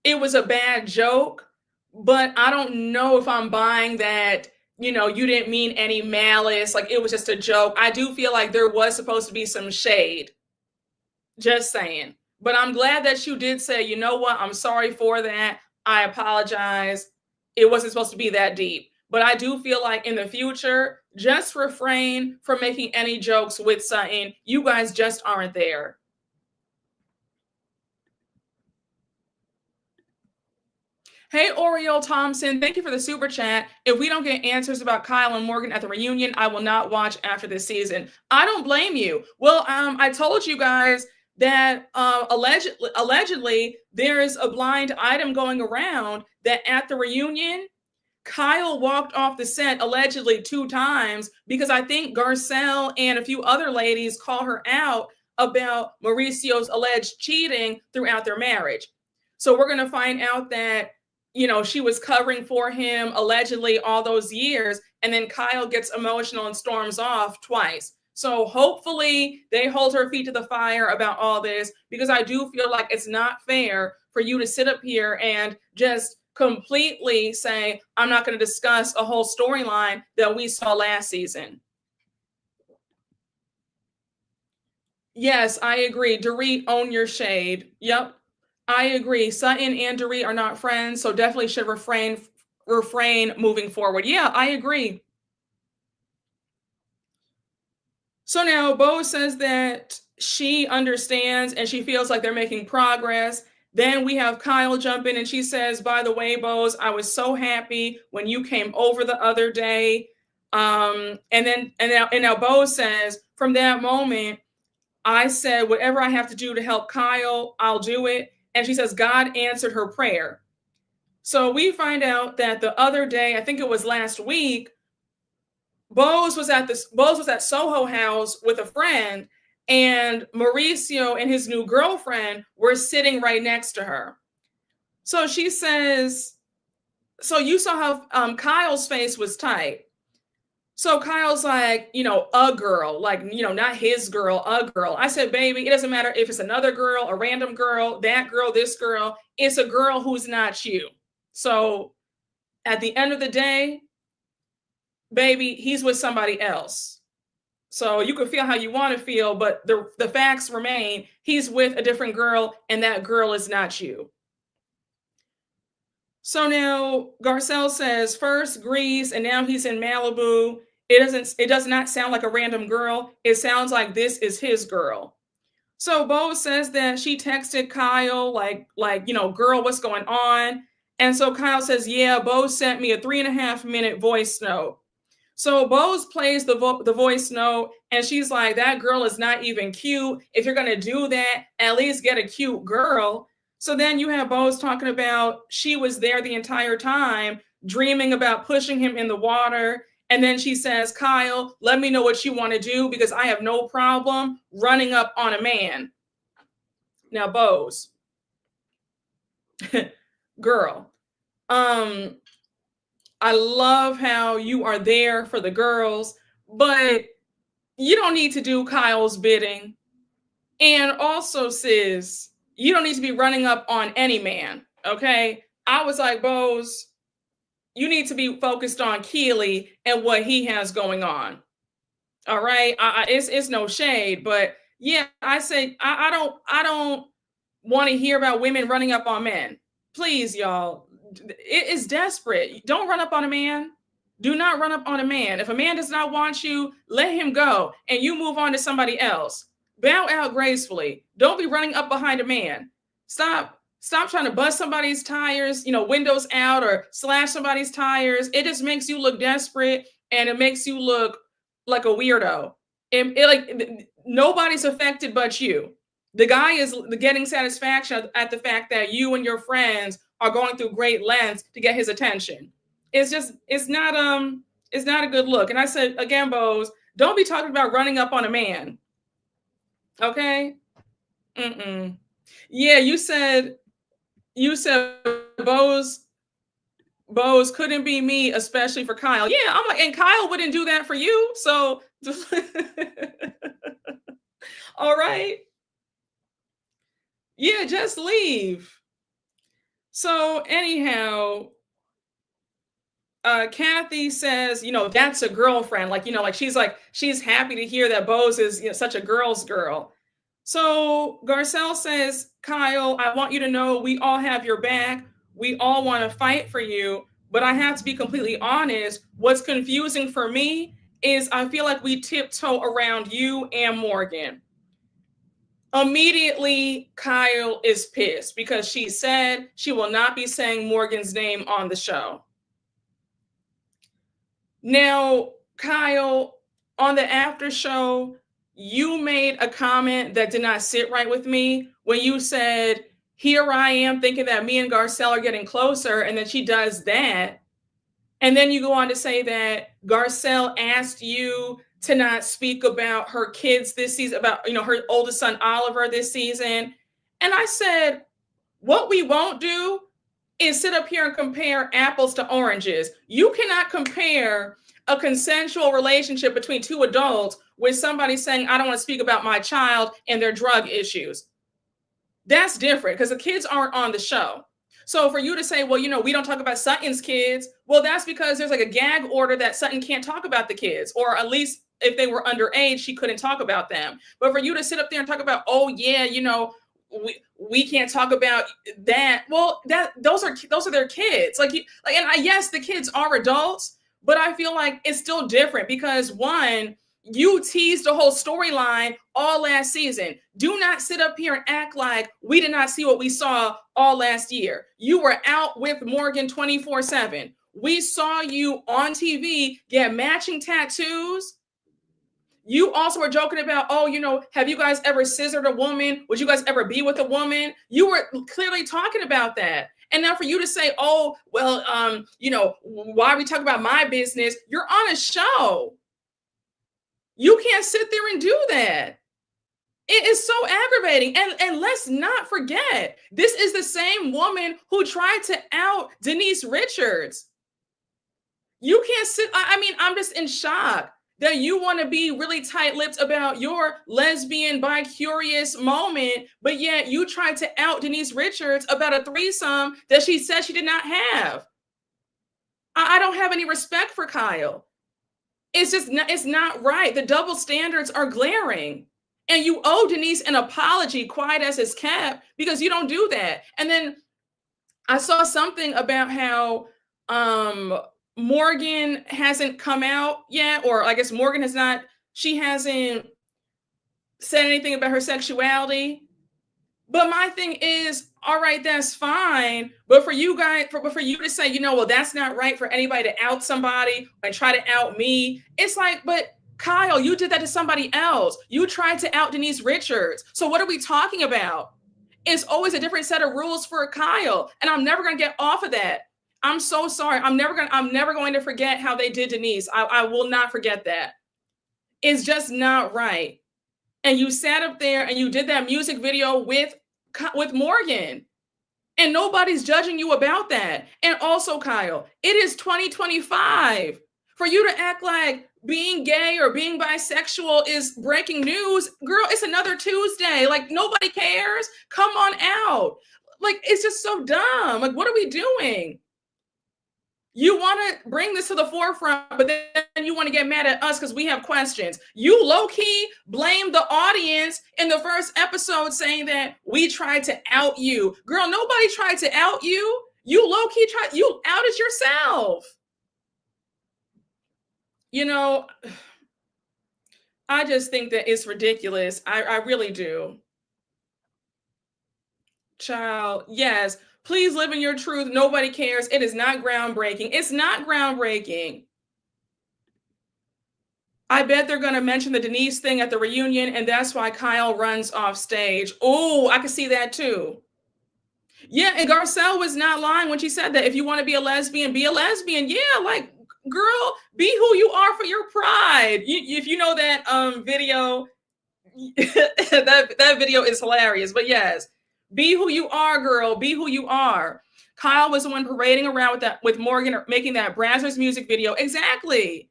Speaker 1: it was a bad joke, but I don't know if I'm buying that, you didn't mean any malice, like it was just a joke. I do feel like there was supposed to be some shade. Just saying. But I'm glad that you did say, you know what, I'm sorry for that. I apologize. It wasn't supposed to be that deep. But I do feel like in the future, just refrain from making any jokes with Sutton. You guys just aren't there. Hey, Oriole Thompson, thank you for the super chat. If we don't get answers about Kyle and Morgan at the reunion, I will not watch after this season. I don't blame you. Well, I told you guys that allegedly there is a blind item going around that at the reunion, Kyle walked off the set allegedly 2 times because I think Garcelle and a few other ladies call her out about Mauricio's alleged cheating throughout their marriage. So we're going to find out that, she was covering for him allegedly all those years, and then Kyle gets emotional and storms off twice. So hopefully they hold her feet to the fire about all this, because I do feel like it's not fair for you to sit up here and just completely say, I'm not going to discuss a whole storyline that we saw last season. Yes, I agree. Dorit, own your shade. Yep, I agree. Sutton and Dorit are not friends, so definitely should refrain moving forward. Yeah, I agree. So now Bo says that she understands and she feels like they're making progress. Then we have Kyle jump in and she says, by the way, Bose, I was so happy when you came over the other day. And now Bo says, from that moment, I said, whatever I have to do to help Kyle, I'll do it. And she says, God answered her prayer. So we find out that the other day, I think it was last week, Bose was at Soho House with a friend, and Mauricio and his new girlfriend were sitting right next to her. So she says, so you saw how Kyle's face was tight. So Kyle's like, a girl, like, not his girl, a girl. I said, baby, it doesn't matter if it's another girl, a random girl, that girl, this girl. It's a girl who's not you. So at the end of the day, baby, he's with somebody else. So you can feel how you want to feel, but the facts remain. He's with a different girl, and that girl is not you. So now Garcelle says first Greece, and now he's in Malibu. It does not sound like a random girl. It sounds like this is his girl. So Bo says that she texted Kyle, like, girl, what's going on? And so Kyle says, yeah, Bo sent me a 3.5-minute voice note. So Bose plays the voice note, and she's like, that girl is not even cute. If you're going to do that, at least get a cute girl. So then you have Bose talking about she was there the entire time, dreaming about pushing him in the water. And then she says, Kyle, let me know what you want to do, because I have no problem running up on a man. Now, Bose, girl, I love how you are there for the girls, but you don't need to do Kyle's bidding. And also, sis, you don't need to be running up on any man, okay? I was like, Bose, you need to be focused on Keely and what he has going on. All right? It's no shade, but yeah, I say I don't want to hear about women running up on men. Please, y'all. It is desperate. Don't run up on a man. Do not run up on a man. If a man does not want you, let him go and you move on to somebody else. Bow out gracefully. Don't be running up behind a man. Stop trying to bust somebody's tires, windows out, or slash somebody's tires. It just makes you look desperate, and it makes you look like a weirdo. Nobody's affected but you. The guy is getting satisfaction at the fact that you and your friends are going through great lengths to get his attention. It's not a good look. And I said, again, Bose, don't be talking about running up on a man. Okay? Yeah, you said Bose couldn't be me, especially for Kyle. Yeah, I'm like, and Kyle wouldn't do that for you. So all right. Yeah, just leave. So anyhow, Kathy says, that's a girlfriend. She's happy to hear that Bose is such a girl's girl. So Garcelle says, Kyle, I want you to know we all have your back. We all want to fight for you. But I have to be completely honest. What's confusing for me is I feel like we tiptoe around you and Morgan. Immediately, Kyle is pissed because she said she will not be saying Morgan's name on the show. Now, Kyle, on the after show, you made a comment that did not sit right with me when you said, here I am thinking that me and Garcelle are getting closer, and then she does that. And then you go on to say that Garcelle asked you to not speak about her kids this season, about, her oldest son, Oliver, this season. And I said, what we won't do is sit up here and compare apples to oranges. You cannot compare a consensual relationship between two adults with somebody saying, I don't want to speak about my child and their drug issues. That's different because the kids aren't on the show. So for you to say, well, we don't talk about Sutton's kids, well, that's because there's like a gag order that Sutton can't talk about the kids, or at least if they were underage, she couldn't talk about them. But for you to sit up there and talk about, oh yeah, we can't talk about that. Well, those are their kids. Yes, the kids are adults, but I feel like it's still different because one, you teased the whole storyline all last season. Do not sit up here and act like we did not see what we saw all last year. You were out with Morgan 24/7. We saw you on TV get matching tattoos. You also were joking about, have you guys ever scissored a woman? Would you guys ever be with a woman? You were clearly talking about that. And now for you to say, oh, well, why are we talking about my business? You're on a show. You can't sit there and do that. It is so aggravating. And let's not forget, this is the same woman who tried to out Denise Richards. You can't sit, I'm just in shock that you want to be really tight-lipped about your lesbian bi-curious moment, but yet you tried to out Denise Richards about a threesome that she said she did not have. I don't have any respect for Kyle. It's not right. The double standards are glaring. And you owe Denise an apology, quiet as it's kept, because you don't do that. And then I saw something about how Morgan hasn't come out yet, or I guess Morgan hasn't said anything about her sexuality. But my thing is, all right, that's fine. But for you to say, well, that's not right for anybody to out somebody and try to out me. It's like, but Kyle, you did that to somebody else. You tried to out Denise Richards. So what are we talking about? It's always a different set of rules for Kyle. And I'm never going to get off of that. I'm so sorry. I'm never going to forget how they did Denise. I will not forget that. It's just not right. And you sat up there and you did that music video with Morgan. And nobody's judging you about that. And also, Kyle, it is 2025. For you to act like being gay or being bisexual is breaking news, girl, it's another Tuesday. Like, nobody cares. Come on out. Like, it's just so dumb. Like, what are we doing? You want to bring this to the forefront, but then you want to get mad at us because we have questions. You low-key blame the audience in the first episode saying that we tried to out you. Girl, nobody tried to out you. You low-key you outed yourself. I just think that it's ridiculous. I really do. Child, yes. Please live in your truth. Nobody cares. It is not groundbreaking. It's not groundbreaking. I bet they're going to mention the Denise thing at the reunion, and that's why Kyle runs off stage. Oh, I can see that too. Yeah, and Garcelle was not lying when she said that. If you want to be a lesbian, be a lesbian. Yeah, like, girl, be who you are for your pride. If you know that video, that video is hilarious. But yes. Be who you are, girl. Be who you are. Kyle was the one parading around with Morgan, making that Brazzers music video. Exactly.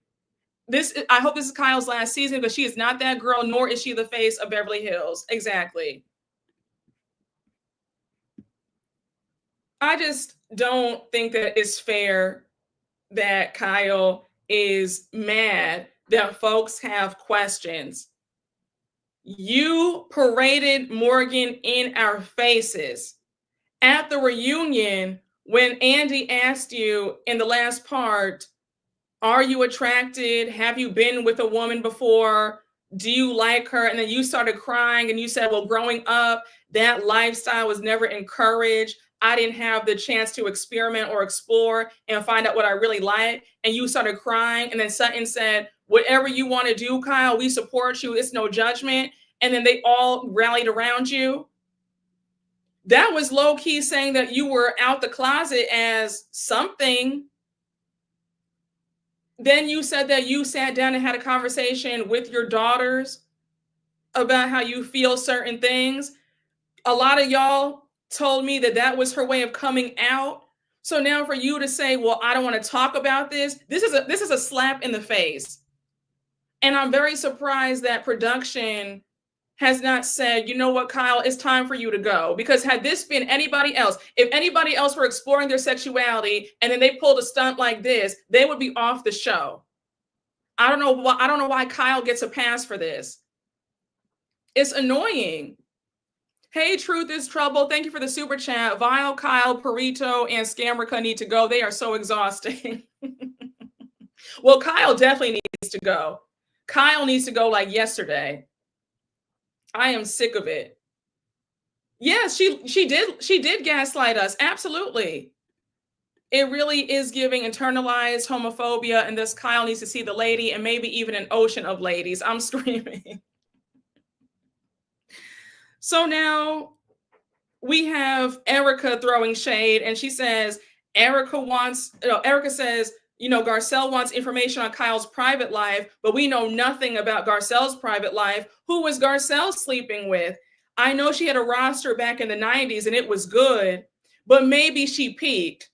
Speaker 1: I hope this is Kyle's last season because she is not that girl, nor is she the face of Beverly Hills. Exactly. I just don't think that it's fair that Kyle is mad that folks have questions. You paraded Morgan in our faces at the reunion when Andy asked you in the last part, are you attracted? Have you been with a woman before? Do you like her? And then you started crying and you said, well, growing up, that lifestyle was never encouraged. I didn't have the chance to experiment or explore and find out what I really like. And you started crying. And then Sutton said, whatever you want to do, Kyle, we support you. It's no judgment. And then they all rallied around you. That was low-key saying that you were out the closet as something. Then you said that you sat down and had a conversation with your daughters about how you feel certain things. A lot of y'all told me that was her way of coming out. So now for you to say, well, I don't want to talk about this, this is a slap in the face. And I'm very surprised that production has not said, you know what, Kyle, it's time for you to go. Because had this been anybody else, if anybody else were exploring their sexuality and then they pulled a stunt like this, they would be off the show. I don't know why Kyle gets a pass for this. It's annoying. Hey, Truth is Trouble. Thank you for the super chat. Vile, Kyle, Perito, and Scamrica need to go. They are so exhausting. Well, Kyle definitely needs to go. Kyle needs to go like yesterday. I am sick of it. Yes, she did gaslight us. Absolutely. It really is giving internalized homophobia, and this Kyle needs to see the lady and maybe even an ocean of ladies. I'm screaming. So now we have Erika throwing shade, and she says Erika says, Garcelle wants information on Kyle's private life, but we know nothing about Garcelle's private life. Who was Garcelle sleeping with? I know she had a roster back in the 90s and it was good, but maybe she peaked.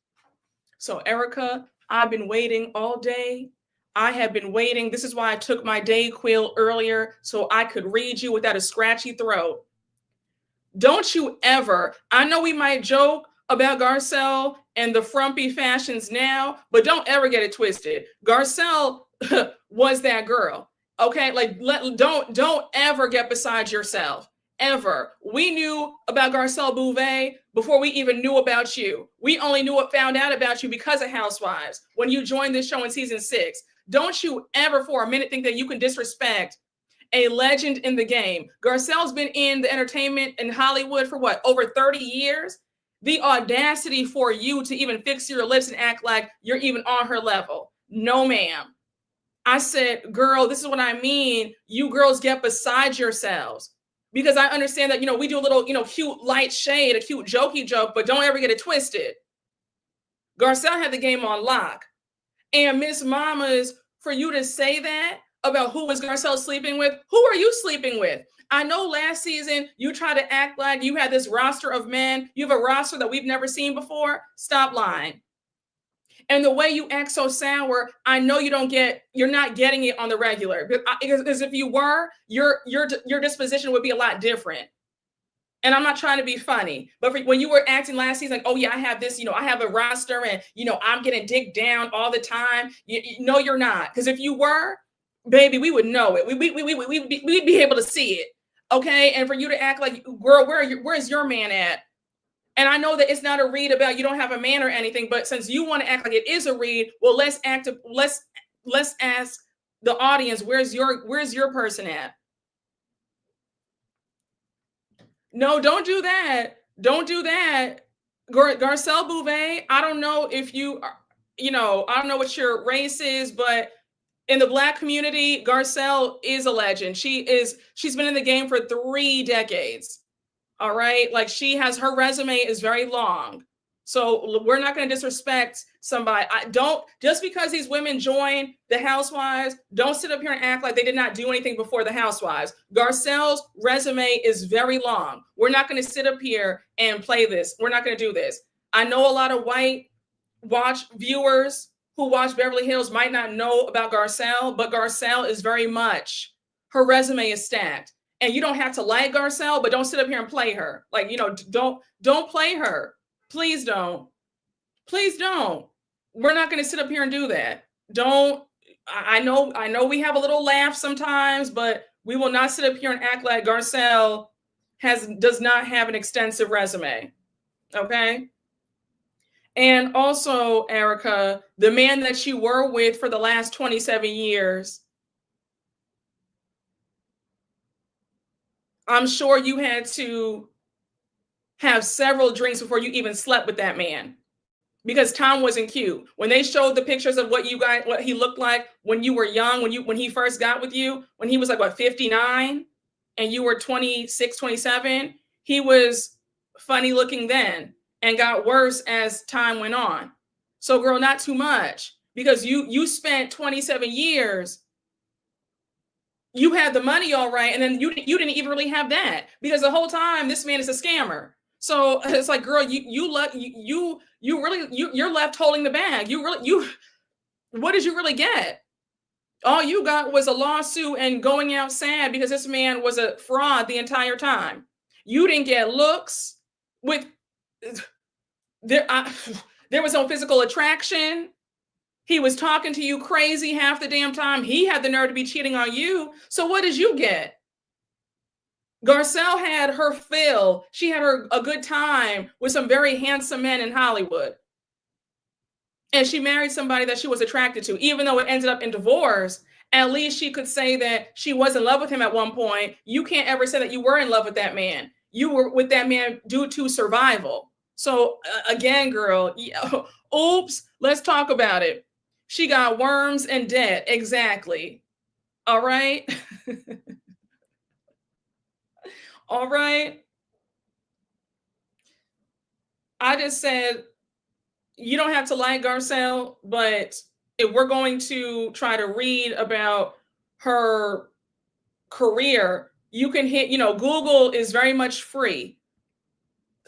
Speaker 1: So Erika, I've been waiting all day. I have been waiting. This is why I took my Dayquil earlier, so I could read you without a scratchy throat. Don't you ever, I know we might joke about Garcelle and the frumpy fashions now, but don't ever get it twisted. Garcelle was that girl. Okay, like don't ever get beside yourself. Ever. We knew about Garcelle Bouvet before we even knew about you. We only found out about you because of Housewives when you joined this show in season 6. Don't you ever for a minute think that you can disrespect a legend in the game. Garcelle's been in the entertainment in Hollywood for what, over 30 years? The audacity for you to even fix your lips and act like you're even on her level. No, ma'am. I said, girl, this is what I mean. You girls get beside yourselves. Because I understand that, we do a little, cute light shade, a cute jokey joke, but don't ever get it twisted. Garcelle had the game on lock. And Miss Mamas, for you to say that about who was Garcelle sleeping with, who are you sleeping with? I know last season you tried to act like you had this roster of men. You have a roster that we've never seen before. Stop lying. And the way you act so sour, I know you're not getting it on the regular. Because if you were, your disposition would be a lot different. And I'm not trying to be funny, but when you were acting last season, like, oh yeah, I have this, I have a roster and, I'm getting digged down all the time. No, you're not. Because if you were, baby, we would know it. We'd be able to see it. Okay. And for you to act like, girl, where's your man at? And I know that it's not a read about you don't have a man or anything, but since you want to act like it is a read, well, let's ask the audience, where's your person at? No, don't do that. Don't do that. Garcelle Bouvet, I don't know if you are, I don't know what your race is, but in the Black community, Garcelle is a legend. She's been in the game for 3 decades. All right. Like her resume is very long. So we're not going to disrespect somebody. Just because these women join the Housewives, don't sit up here and act like they did not do anything before the Housewives. Garcelle's resume is very long. We're not going to sit up here and play this. We're not going to do this. I know a lot of white viewers who watch Beverly Hills might not know about Garcelle, but Garcelle is very much, her resume is stacked. And you don't have to like Garcelle, but don't sit up here and play her. Like, don't play her. Please don't. Please don't. We're not going to sit up here and do that. Don't. I know we have a little laugh sometimes, but we will not sit up here and act like Garcelle does not have an extensive resume. Okay? And also, Erika, the man that you were with for the last 27 years, I'm sure you had to have several drinks before you even slept with that man, because Tom wasn't cute. When they showed the pictures of what he looked like when you were young, when he first got with you, when he was like 59 and you were 26, 27, he was funny looking then and got worse as time went on. So girl, not too much, because you spent 27 years. You had the money all right, and then you didn't even really have that, because the whole time this man is a scammer. So it's like, girl, you're left holding the bag. What did you really get? All you got was a lawsuit and going out sad because this man was a fraud the entire time. You didn't get looks with there. There was no physical attraction. He was talking to you crazy half the damn time. He had the nerve to be cheating on you. So what did you get? Garcelle had her fill. She had a good time with some very handsome men in Hollywood. And she married somebody that she was attracted to, even though it ended up in divorce. At least she could say that she was in love with him at one point. You can't ever say that you were in love with that man. You were with that man due to survival. So again, girl, oops, let's talk about it. She got worms and debt. Exactly. All right. All right. I just said, you don't have to like Garcelle, but if we're going to try to read about her career, you can hit, Google is very much free.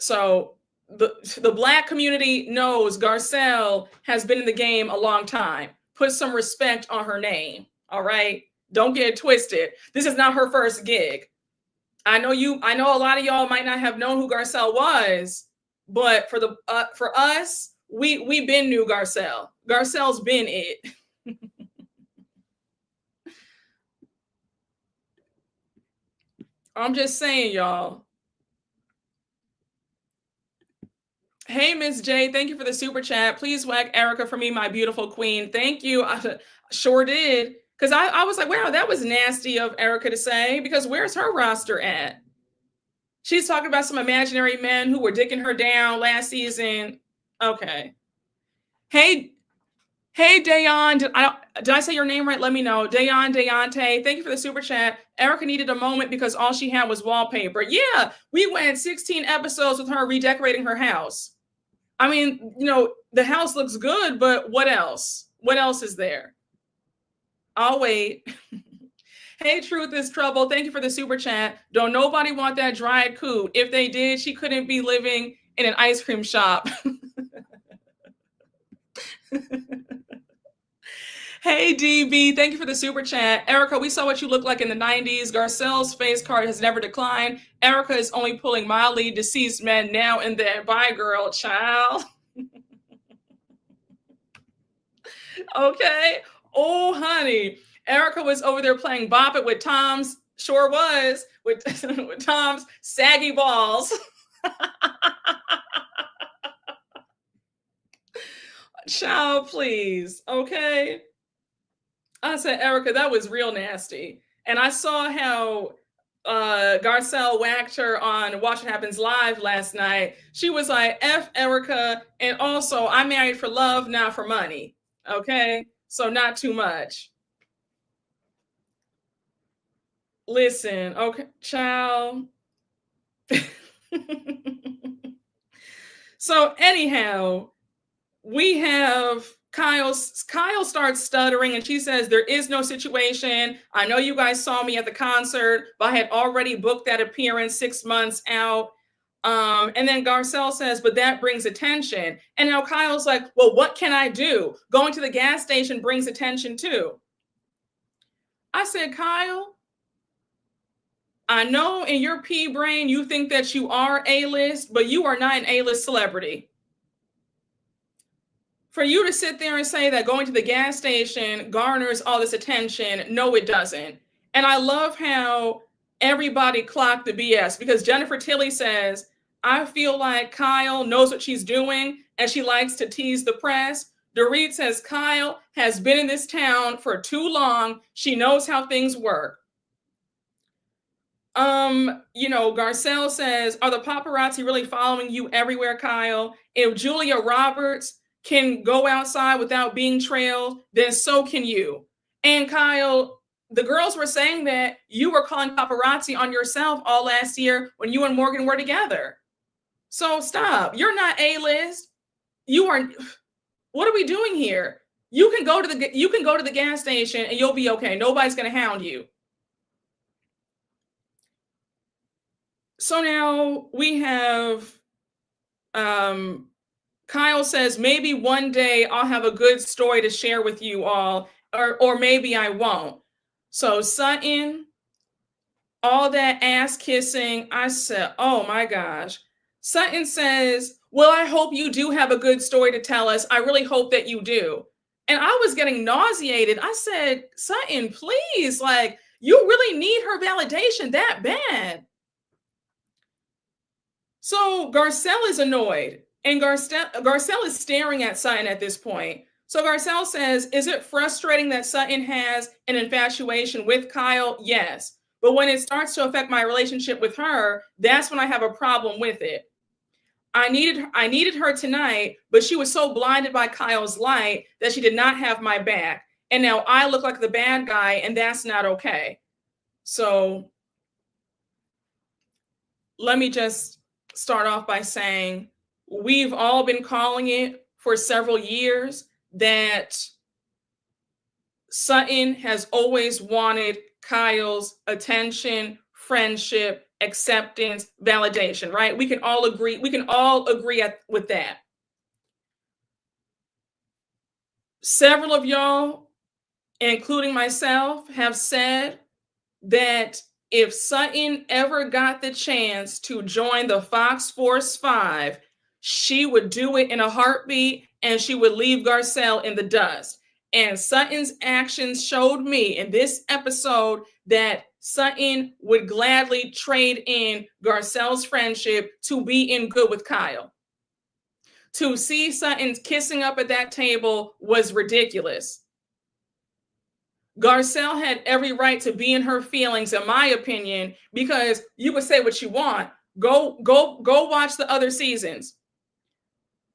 Speaker 1: So the Black community knows Garcelle has been in the game a long time. Put some respect on her name. All right. Don't get it twisted. This is not her first gig. I know a lot of y'all might not have known who Garcelle was, but for us, we been knew Garcelle. Garcelle's been it. I'm just saying, y'all. Hey, Miss J, thank you for the super chat. Please whack Erika for me, my beautiful queen. Thank you. I sure did. Because I was like, wow, that was nasty of Erika to say, because where's her roster at? She's talking about some imaginary men who were dicking her down last season. Okay. Hey, Dayon, did I say your name right? Let me know. Deontay, thank you for the super chat. Erika needed a moment because all she had was wallpaper. Yeah, we went 16 episodes with her redecorating her house. I mean, the house looks good, but what else? What else is there? I'll wait. Hey, Truth is Trouble. Thank you for the super chat. Don't nobody want that dried coot. If they did, she couldn't be living in an ice cream shop. Hey, DB, thank you for the super chat. Erika, we saw what you look like in the 90s. Garcelle's face card has never declined. Erika is only pulling mildly deceased men now and then. Bye, girl, child. Okay. Oh, honey. Erika was over there playing Bop It with Tom's. Sure was. With Tom's saggy balls. Child, please. Okay. I said, Erika, that was real nasty. And I saw how Garcelle whacked her on Watch What Happens Live last night. She was like, F Erika, and also I'm married for love, not for money. Okay? So not too much. Listen, okay, child. So anyhow, we have Kyle starts stuttering and she says, there is no situation. I know you guys saw me at the concert, but I had already booked that appearance 6 months out. And then Garcelle says, but that brings attention. And now Kyle's like, well, what can I do? Going to the gas station brings attention too. I said, Kyle, I know in your pea brain, you think that you are A-list, but you are not an A-list celebrity. For you to sit there and say that going to the gas station garners all this attention, no, it doesn't. And I love how everybody clocked the BS, because Jennifer Tilly says, I feel like Kyle knows what she's doing and she likes to tease the press. Dorit says Kyle has been in this town for too long. She knows how things work. Garcelle says, are the paparazzi really following you everywhere, Kyle? If Julia Roberts can go outside without being trailed, then so can you. And Kyle, the girls were saying that you were calling paparazzi on yourself all last year when you and Morgan were together. So stop. You're not A-list. You are. What are we doing here? You can go to the gas station and you'll be okay. Nobody's going to hound you. So now we have Kyle says, maybe one day I'll have a good story to share with you all, or maybe I won't. So Sutton, all that ass kissing, I said, oh my gosh. Sutton says, well, I hope you do have a good story to tell us. I really hope that you do. And I was getting nauseated. I said, Sutton, please, like, you really need her validation that bad. So Garcelle is annoyed, and Garcelle is staring at Sutton at this point. So Garcelle says, is it frustrating that Sutton has an infatuation with Kyle? Yes. But when it starts to affect my relationship with her, that's when I have a problem with it. I needed her tonight, but she was so blinded by Kyle's light that she did not have my back. And now I look like the bad guy, and that's not okay. So let me just start off by saying we've all been calling it for several years that Sutton has always wanted Kyle's attention, friendship, acceptance, validation, right? We can all agree with that. Several of y'all, including myself, have said that if Sutton ever got the chance to join the Fox Force 5, she would do it in a heartbeat, and she would leave Garcelle in the dust. And Sutton's actions showed me in this episode that Sutton would gladly trade in Garcelle's friendship to be in good with Kyle. To see Sutton kissing up at that table was ridiculous. Garcelle had every right to be in her feelings, in my opinion, because you could say what you want. Go watch the other seasons.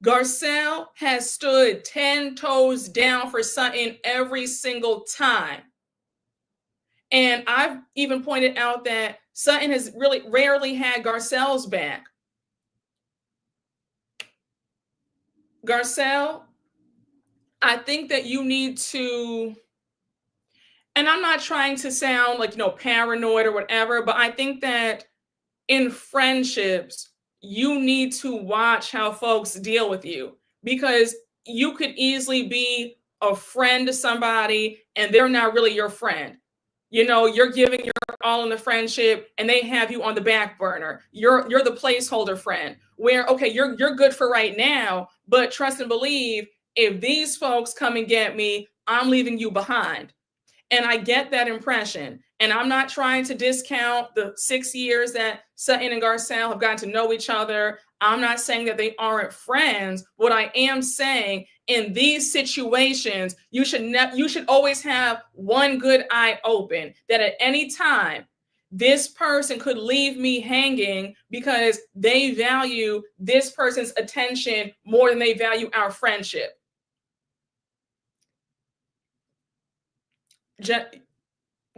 Speaker 1: Garcelle has stood 10 toes down for Sutton every single time. And I've even pointed out that Sutton has really rarely had Garcelle's back. Garcelle, I think that you need to, and I'm not trying to sound like, paranoid or whatever, but I think that in friendships, you need to watch how folks deal with you, because you could easily be a friend to somebody and they're not really your friend. You're giving your all in the friendship and they have you on the back burner. You're the placeholder friend where, okay, you're good for right now, but trust and believe, if these folks come and get me, I'm leaving you behind. And I get that impression. And I'm not trying to discount the 6 years that Sutton and Garcelle have gotten to know each other. I'm not saying that they aren't friends. What I am saying, in these situations, you should always have one good eye open, that at any time, this person could leave me hanging because they value this person's attention more than they value our friendship.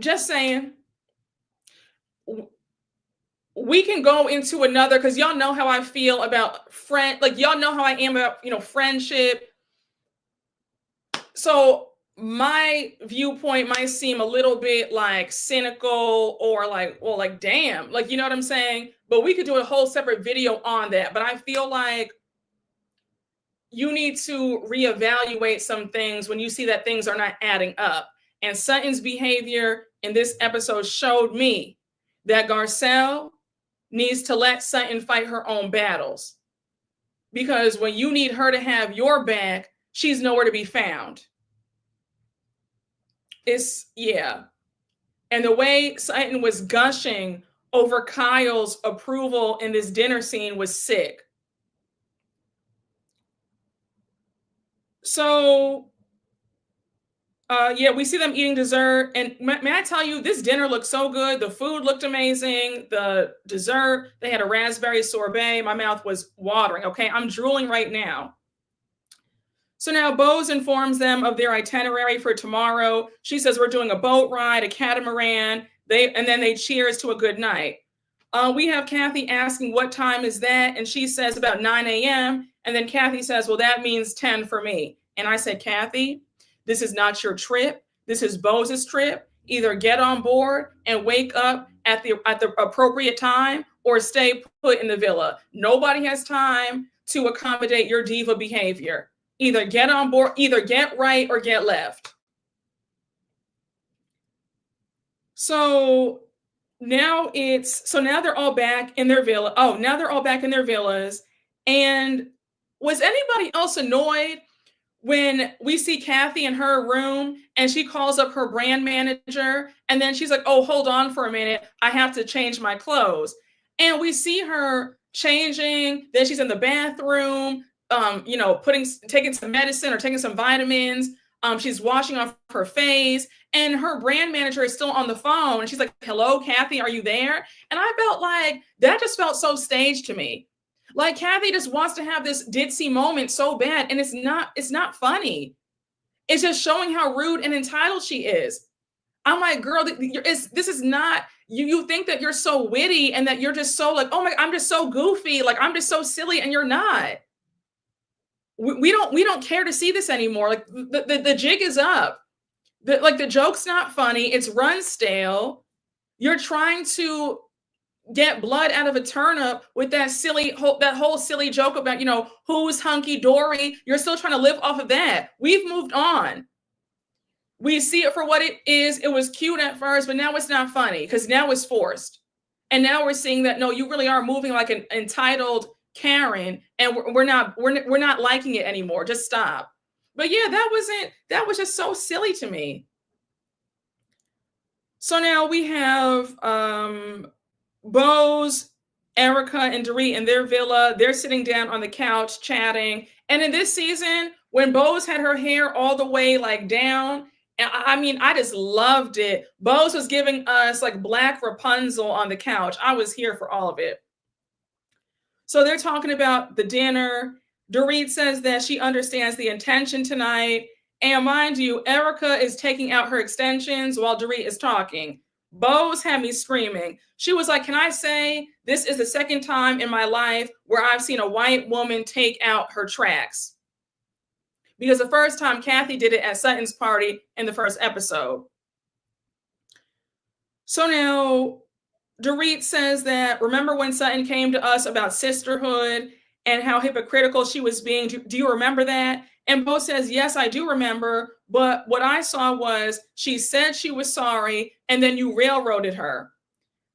Speaker 1: Just saying. We can go into another, because y'all know how I feel about y'all know how I am about, friendship. So my viewpoint might seem a little bit like cynical or like, well, like, damn, like, you know what I'm saying? But we could do a whole separate video on that. But I feel like you need to reevaluate some things when you see that things are not adding up. And Sutton's behavior in this episode showed me that Garcelle needs to let Sutton fight her own battles. Because when you need her to have your back, she's nowhere to be found. And the way Sutton was gushing over Kyle's approval in this dinner scene was sick. So, we see them eating dessert. And may I tell you, this dinner looked so good. The food looked amazing. The dessert, they had a raspberry sorbet. My mouth was watering. Okay, I'm drooling right now. So now Bose informs them of their itinerary for tomorrow. She says, we're doing a boat ride, a catamaran. And then they cheers to a good night. We have Kathy asking, what time is that? And she says about 9 a.m. And then Kathy says, well, that means 10 for me. And I said, Kathy, this is not your trip. This is Bose's trip. Either get on board and wake up at the appropriate time, or stay put in the villa. Nobody has time to accommodate your diva behavior. Either get on board, either get right or get left. So now they're all back in their villa. Oh, now they're all back in their villas. And was anybody else annoyed when we see Kathy in her room and she calls up her brand manager and then she's like, oh, hold on for a minute. I have to change my clothes. And we see her changing. Then she's in the bathroom, taking some medicine or taking some vitamins. She's washing off her face and her brand manager is still on the phone. And she's like, hello, Kathy, are you there? And I felt like that just felt so staged to me. Like Kathy just wants to have this ditzy moment so bad. And it's not funny. It's just showing how rude and entitled she is. I'm like, girl, this is not, you think that you're so witty and that you're just so like, oh my, I'm just so goofy. Like I'm just so silly and you're not. We don't care to see this anymore. Like the jig is up. The joke's not funny. It's run stale. You're trying to get blood out of a turnip with that whole silly joke about, who's hunky dory. You're still trying to live off of that. We've moved on. We see it for what it is. It was cute at first, but now it's not funny because now it's forced. And now we're seeing that, no, you really are moving like an entitled Karen, and we're not liking it anymore. Just stop. But yeah, that was just so silly to me. So now we have Bose, Erika, and Dorit in their villa. They're sitting down on the couch chatting. And in this season, when Bose had her hair all the way like down, I mean, I just loved it. Bose was giving us like Black Rapunzel on the couch. I was here for all of it. So they're talking about the dinner. Dorit says that she understands the intention tonight. And mind you, Erika is taking out her extensions while Dorit is talking. Bose had me screaming. She was like, can I say this is the second time in my life where I've seen a white woman take out her tracks? Because the first time Kathy did it at Sutton's party in the first episode. So now Dorit says that, remember when Sutton came to us about sisterhood and how hypocritical she was being? Do you remember that? And Bo says, yes, I do remember. But what I saw was she said she was sorry and then you railroaded her.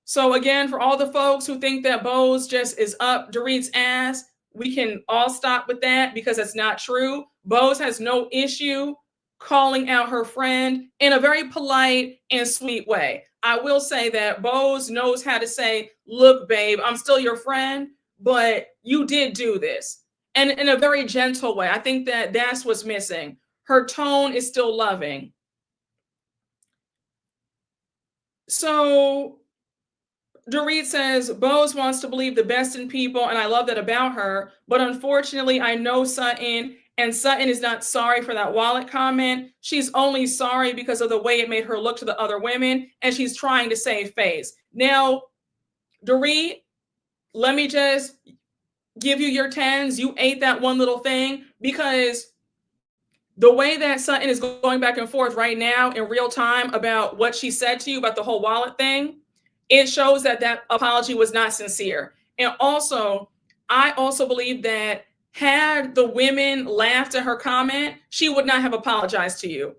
Speaker 1: So again, for all the folks who think that Bo's just is up Dorit's ass, we can all stop with that because it's not true. Bose has no issue calling out her friend in a very polite and sweet way. I will say that Bose knows how to say, look, babe, I'm still your friend, but you did do this. And in a very gentle way. I think that that's what's missing. Her tone is still loving. So Dorit says, Bose wants to believe the best in people, and I love that about her. But unfortunately, I know Sutton, and Sutton is not sorry for that wallet comment. She's only sorry because of the way it made her look to the other women, and she's trying to save face. Now, Dorit, let me just give you your 10s. You ate that one little thing, because the way that Sutton is going back and forth right now in real time about what she said to you about the whole wallet thing, it shows that that apology was not sincere. And also, I also believe that had the women laughed at her comment, she would not have apologized to you.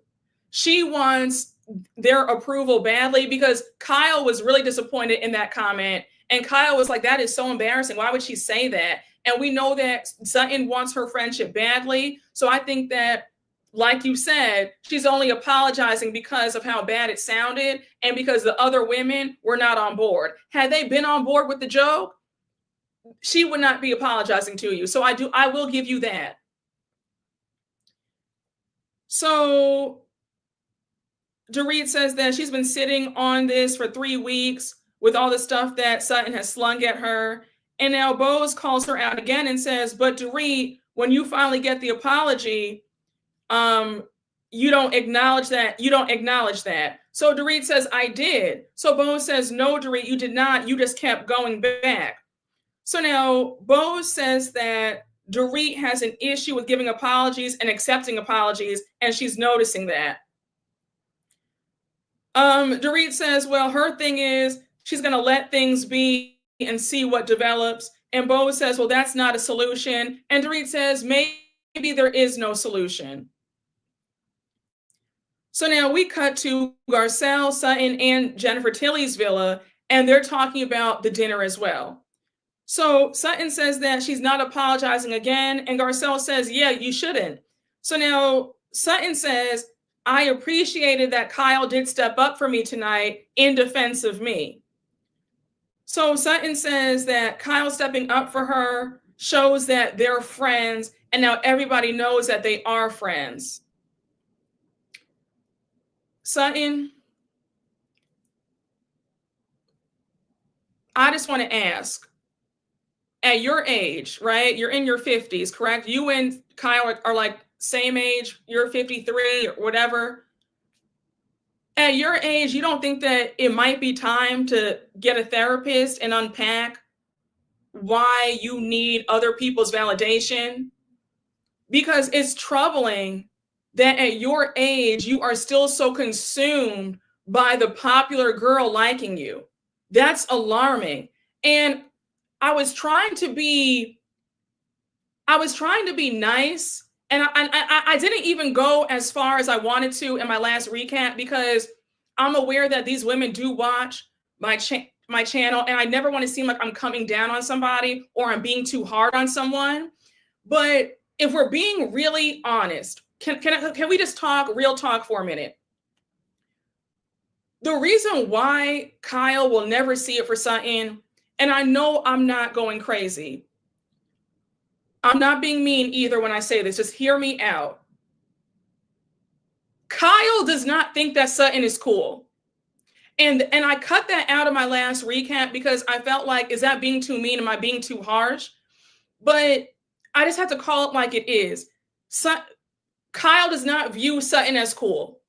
Speaker 1: She wants their approval badly because Kyle was really disappointed in that comment. And Kyle was like, that is so embarrassing. Why would she say that? And we know that Sutton wants her friendship badly. So I think that, like you said, she's only apologizing because of how bad it sounded and because the other women were not on board. Had they been on board with the joke, she would not be apologizing to you. So I will give you that. So Dorit says that she's been sitting on this for 3 weeks with all the stuff that Sutton has slung at her. And now Bose calls her out again and says, but Dorit, when you finally get the apology, you don't acknowledge that. You don't acknowledge that. So Dorit says, I did. So Bose says, no, Dorit, you did not. You just kept going back. So now Bose says that Dorit has an issue with giving apologies and accepting apologies, and she's noticing that. Dorit says, well, her thing is she's going to let things be and see what develops. And Bo says, well, that's not a solution. And Dorit says, maybe there is no solution. So now we cut to Garcelle, Sutton, and Jennifer Tilly's villa, and they're talking about the dinner as well. So Sutton says that she's not apologizing again, and Garcelle says, yeah, you shouldn't. So now Sutton says, I appreciated that Kyle did step up for me tonight in defense of me. So Sutton says that Kyle stepping up for her shows that they're friends, and now everybody knows that they are friends. Sutton, I just want to ask, at your age, right? You're in your 50s, correct? You and Kyle are like same age, you're 53 or whatever. At your age, you don't think that it might be time to get a therapist and unpack why you need other people's validation? Because it's troubling that at your age, you are still so consumed by the popular girl liking you. That's alarming. And I was trying to be nice, and I didn't even go as far as I wanted to in my last recap, because I'm aware that these women do watch my channel, and I never want to seem like I'm coming down on somebody or I'm being too hard on someone. But if we're being really honest, can we just talk real talk for a minute? The reason why Kyle will never see it for Sutton, and I know I'm not going crazy, I'm not being mean either when I say this, just hear me out. Kyle does not think that Sutton is cool. And I cut that out of my last recap because I felt like, is that being too mean? Am I being too harsh? But I just have to call it like it is. Kyle does not view Sutton as cool.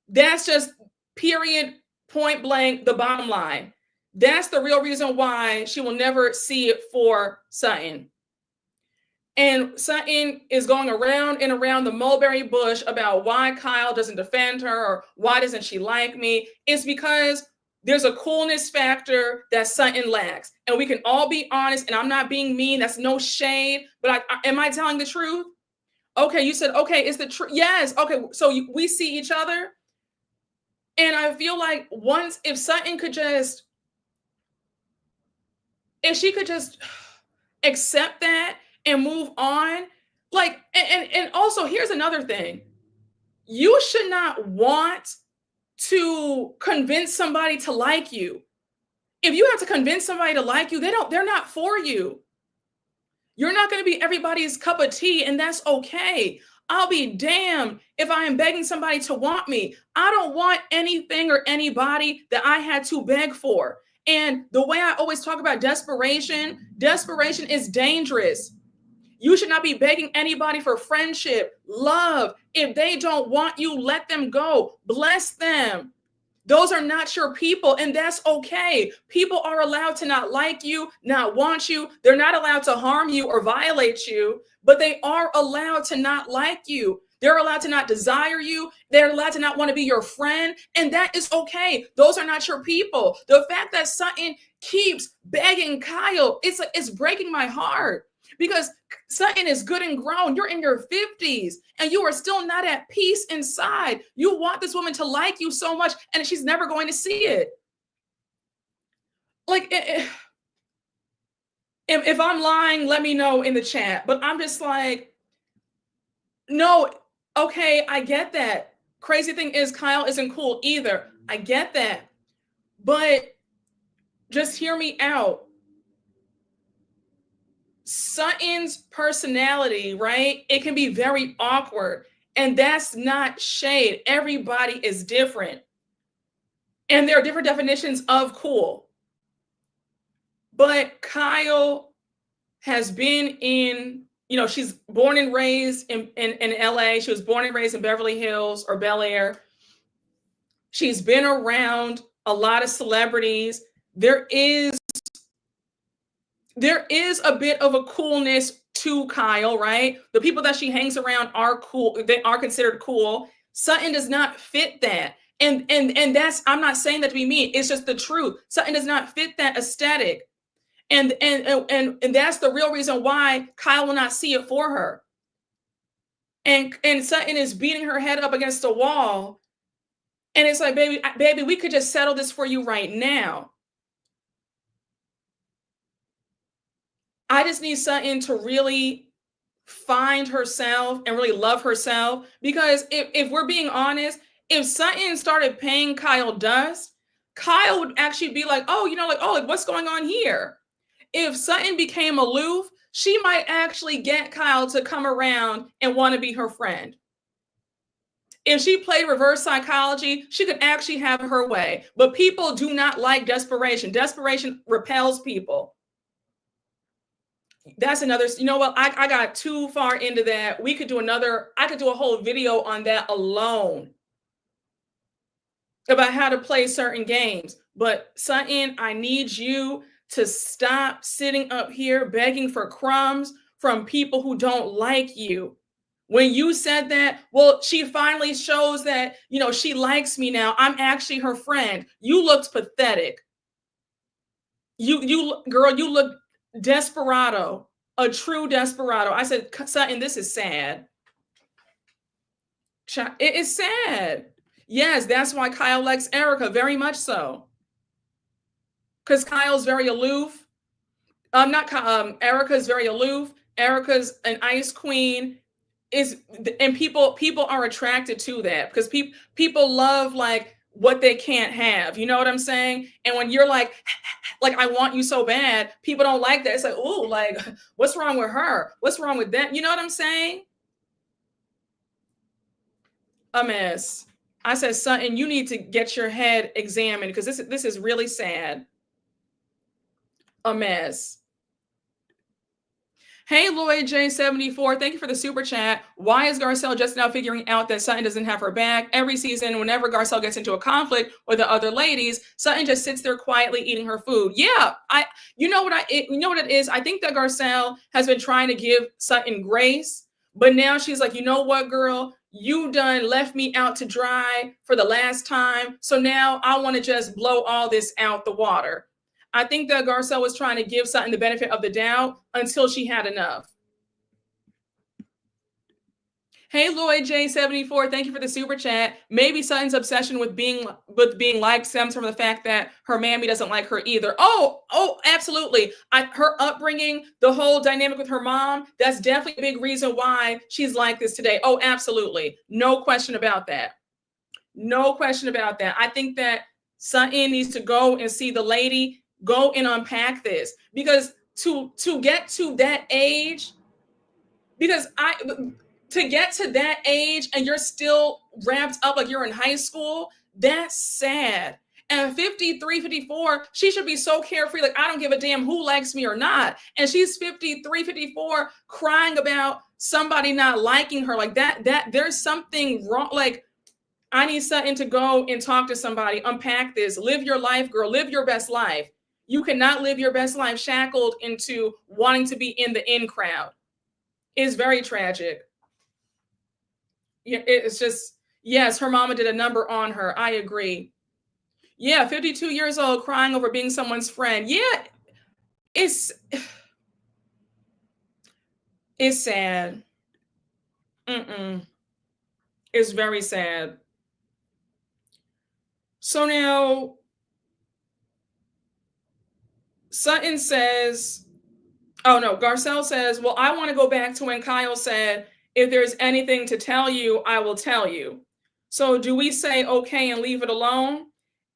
Speaker 1: That's just period, point blank, the bottom line. That's the real reason why she will never see it for Sutton. And Sutton is going around and around the mulberry bush about why Kyle doesn't defend her or why doesn't she like me. It's because there's a coolness factor that Sutton lacks. And we can all be honest, and I'm not being mean. That's no shade. But am I telling the truth? Okay, you said, okay, it's the truth. Yes, okay, so we see each other. And I feel like if Sutton could just, if she could just accept that and move on, like, and also here's another thing. You should not want to convince somebody to like you. If you have to convince somebody to like you, they're not for you. You're not going to be everybody's cup of tea, and that's okay. I'll be damned if I am begging somebody to want me. I don't want anything or anybody that I had to beg for. And the way I always talk about desperation is dangerous. You should not be begging anybody for friendship, love. If they don't want you, let them go. Bless them. Those are not your people, and that's okay. People are allowed to not like you, not want you. They're not allowed to harm you or violate you, but they are allowed to not like you. They're allowed to not desire you. They're allowed to not want to be your friend, and that is okay. Those are not your people. The fact that Sutton keeps begging Kyle, it's breaking my heart. Because Sutton is good and grown. You're in your 50s and you are still not at peace inside. You want this woman to like you so much, and she's never going to see it. Like, if I'm lying, let me know in the chat. But I'm just like, no, okay, I get that. Crazy thing is, Kyle isn't cool either. I get that. But just hear me out. Sutton's personality, right? It can be very awkward, and that's not shade. Everybody is different, and there are different definitions of cool. But Kyle has been in, she's born and raised in LA. She was born and raised in Beverly Hills or Bel Air. She's been around a lot of celebrities. There is a bit of a coolness to Kyle, right? The people that she hangs around are cool. They are considered cool. Sutton does not fit that. And that's, I'm not saying that to be mean. It's just the truth. Sutton does not fit that aesthetic. And that's the real reason why Kyle will not see it for her. And Sutton is beating her head up against the wall. And it's like, baby, we could just settle this for you right now. I just need Sutton to really find herself and really love herself. Because if we're being honest, if Sutton started paying Kyle dust, Kyle would actually be like, oh, like what's going on here? If Sutton became aloof, she might actually get Kyle to come around and want to be her friend. If she played reverse psychology, she could actually have her way. But people do not like desperation. Desperation repels people. That's another, you know what? I got too far into that. I could do a whole video on that alone about how to play certain games. But Sutton, I need you to stop sitting up here begging for crumbs from people who don't like you. When you said that, well, she finally shows that, she likes me now. I'm actually her friend. You looked pathetic. Girl, you look desperado, a true desperado. I said, Sutton, this is sad. It is sad. Yes, that's why Kyle likes Erika, very much so. Because Kyle's very aloof. Erika's very aloof. Erika's an ice queen. And people are attracted to that because people love like what they can't have. You know what I'm saying? And when you're like I want you so bad, people don't like that. It's like, ooh, like what's wrong with her? What's wrong with that? You know what I'm saying? A mess. I said, Sutton, you need to get your head examined because this is really sad. A mess. Hey, Lloyd J74, thank you for the super chat. Why is Garcelle just now figuring out that Sutton doesn't have her back? Every season, whenever Garcelle gets into a conflict with the other ladies, Sutton just sits there quietly eating her food. Yeah, you know what it is? I think that Garcelle has been trying to give Sutton grace, but now she's like, you know what, girl? You done left me out to dry for the last time, so now I want to just blow all this out the water. I think that Garcelle was trying to give Sutton the benefit of the doubt until she had enough. Hey, Lloyd J74, thank you for the super chat. Maybe Sutton's obsession with being liked stems from the fact that her mammy doesn't like her either. Oh, absolutely. Her upbringing, the whole dynamic with her mom, that's definitely a big reason why she's like this today. Oh, absolutely. No question about that. No question about that. I think that Sutton needs to go and see the lady, go and unpack this, because to get to that age, to get to that age and you're still wrapped up like you're in high school, that's sad. And 53, 54, she should be so carefree, like, I don't give a damn who likes me or not. And she's 53, 54, crying about somebody not liking her. Like that there's something wrong. Like, I need Sutton to go and talk to somebody, unpack this, live your life, girl, live your best life. You cannot live your best life shackled into wanting to be in the in crowd. It's very tragic. Yeah, it's just, yes, her mama did a number on her. I agree. Yeah, 52 years old, crying over being someone's friend. Yeah, it's sad. It's very sad. So now, Sutton says, oh no, Garcelle says, well, I want to go back to when Kyle said, if there's anything to tell you, I will tell you. So do we say okay and leave it alone?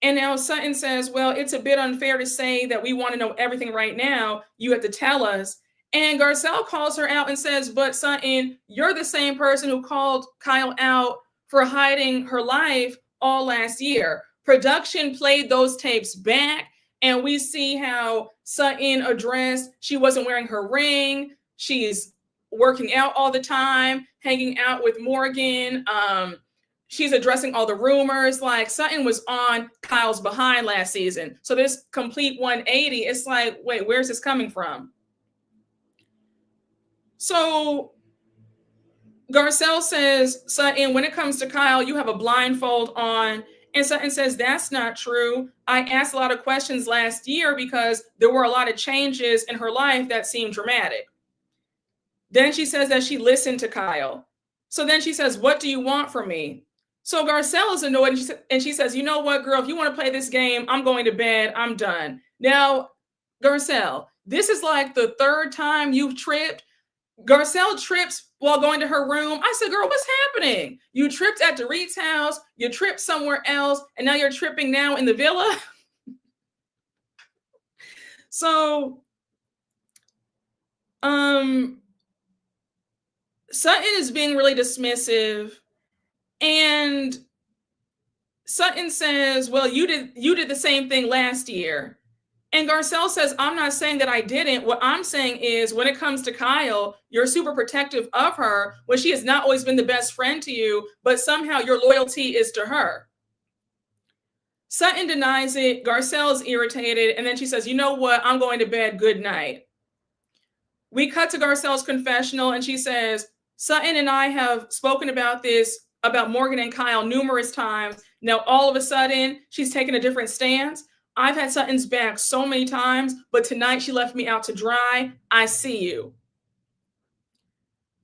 Speaker 1: And now Sutton says, well, it's a bit unfair to say that we want to know everything right now. You have to tell us. And Garcelle calls her out and says, but Sutton, you're the same person who called Kyle out for hiding her life all last year. Production played those tapes back, and we see how Sutton addressed she wasn't wearing her ring. She's working out all the time, hanging out with Morgan. She's addressing all the rumors. Like, Sutton was on Kyle's behind last season. So this complete 180, it's like, wait, where's this coming from? So Garcelle says, Sutton, when it comes to Kyle, you have a blindfold on And Sutton says, that's not true. I asked a lot of questions last year because there were a lot of changes in her life that seemed dramatic. Then she says that she listened to Kyle. So then she says, what do you want from me? So Garcelle is annoyed and she says, you know what, girl, if you want to play this game, I'm going to bed. I'm done. Now, Garcelle, this is like the third time you've tripped. Garcelle trips while going to her room. I said, girl, what's happening? You tripped at Dorit's house, you tripped somewhere else, and now you're tripping now in the villa. So, Sutton is being really dismissive, and Sutton says, well, you did the same thing last year. And Garcelle says, I'm not saying that I didn't. What I'm saying is when it comes to Kyle, you're super protective of her when she has not always been the best friend to you, but somehow your loyalty is to her. Sutton denies it. Garcelle is irritated. And then she says, you know what? I'm going to bed. Good night. We cut to Garcelle's confessional and she says, Sutton and I have spoken about this, about Morgan and Kyle numerous times. Now, all of a sudden, she's taken a different stance. I've had Sutton's back so many times, but tonight she left me out to dry. I see you.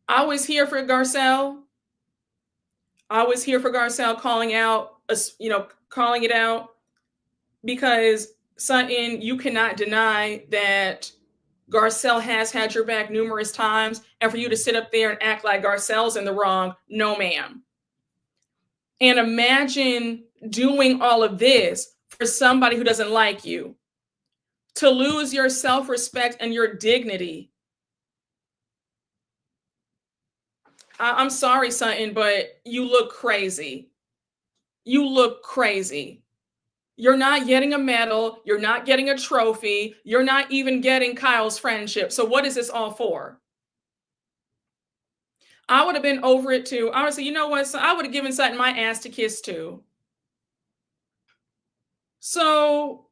Speaker 1: I was here for Garcelle. I was here for Garcelle calling it out, because Sutton, you cannot deny that Garcelle has had your back numerous times, and for you to sit up there and act like Garcelle's in the wrong, no, ma'am. And imagine doing all of this for somebody who doesn't like you, to lose your self-respect and your dignity. I'm sorry, Sutton, but you look crazy. You look crazy. You're not getting a medal. You're not getting a trophy. You're not even getting Kyle's friendship. So what is this all for? I would have been over it too. I would say, you know what? So I would have given Sutton my ass to kiss too. So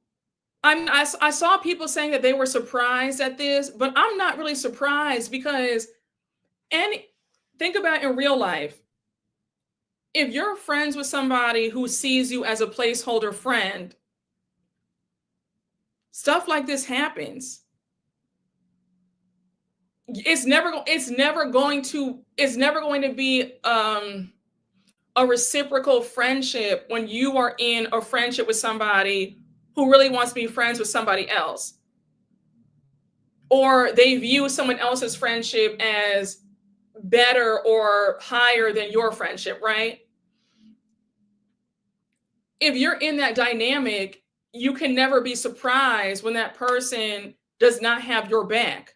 Speaker 1: I saw people saying that they were surprised at this, but I'm not really surprised because, and think about in real life, if you're friends with somebody who sees you as a placeholder friend, stuff like this happens. It's never going to be a reciprocal friendship when you are in a friendship with somebody who really wants to be friends with somebody else, or they view someone else's friendship as better or higher than your friendship, right? If you're in that dynamic, you can never be surprised when that person does not have your back.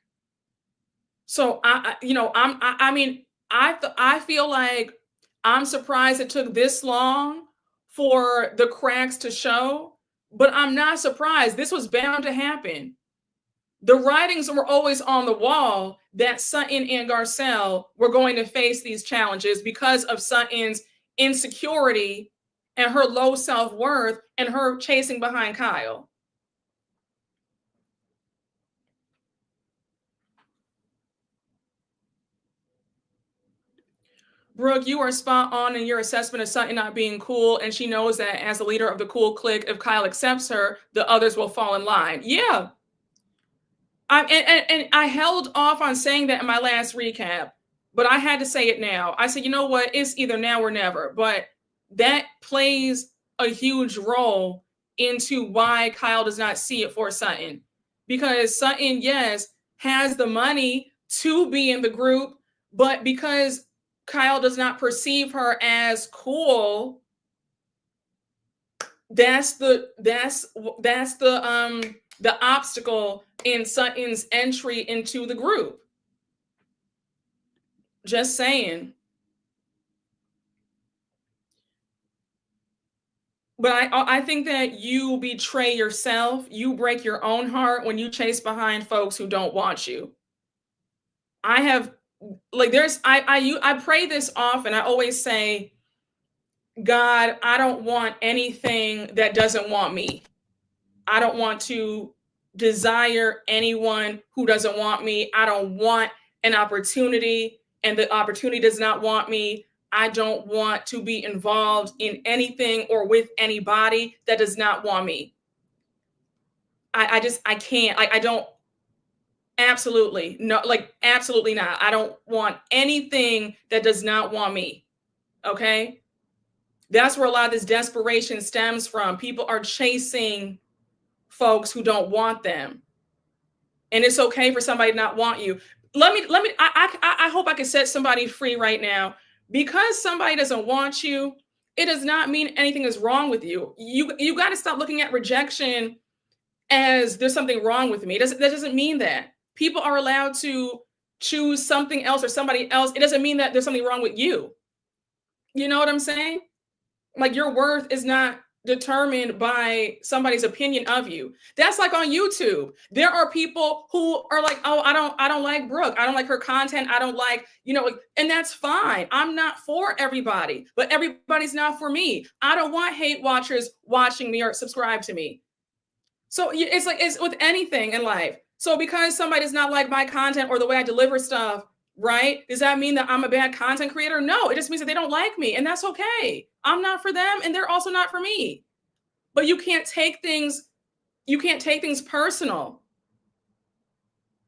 Speaker 1: So I feel like I'm surprised it took this long for the cracks to show, but I'm not surprised. This was bound to happen. The writings were always on the wall that Sutton and Garcelle were going to face these challenges because of Sutton's insecurity and her low self-worth and her chasing behind Kyle. Brooke, you are spot on in your assessment of Sutton not being cool, and she knows that as the leader of the cool clique, if Kyle accepts her, the others will fall in line. Yeah. And I held off on saying that in my last recap, but I had to say it now. I said, you know what? It's either now or never. But that plays a huge role into why Kyle does not see it for Sutton. Because Sutton, yes, has the money to be in the group, but because Kyle does not perceive her as cool, that's the obstacle in Sutton's entry into the group. Just saying. But I think that you betray yourself, you break your own heart when you chase behind folks who don't want you. I pray this often. I always say, God, I don't want anything that doesn't want me. I don't want to desire anyone who doesn't want me. I don't want an opportunity and the opportunity does not want me. I don't want to be involved in anything or with anybody that does not want me. I can't. I don't. Absolutely no. Like absolutely not. I don't want anything that does not want me. Okay. That's where a lot of this desperation stems from. People are chasing folks who don't want them, and it's okay for somebody to not want you. I hope I can set somebody free right now. Because somebody doesn't want you, it does not mean anything is wrong with you. You got to stop looking at rejection as there's something wrong with me. That doesn't mean that. People are allowed to choose something else or somebody else. It doesn't mean that there's something wrong with you. You know what I'm saying? Like your worth is not determined by somebody's opinion of you. That's like on YouTube. There are people who are like, oh, I don't like Brooke. I don't like her content. I don't like, and that's fine. I'm not for everybody, but everybody's not for me. I don't want hate watchers watching me or subscribe to me. So it's with anything in life. So because somebody does not like my content or the way I deliver stuff, right? Does that mean that I'm a bad content creator? No, it just means that they don't like me, and that's okay. I'm not for them, and they're also not for me. But you can't take things personal.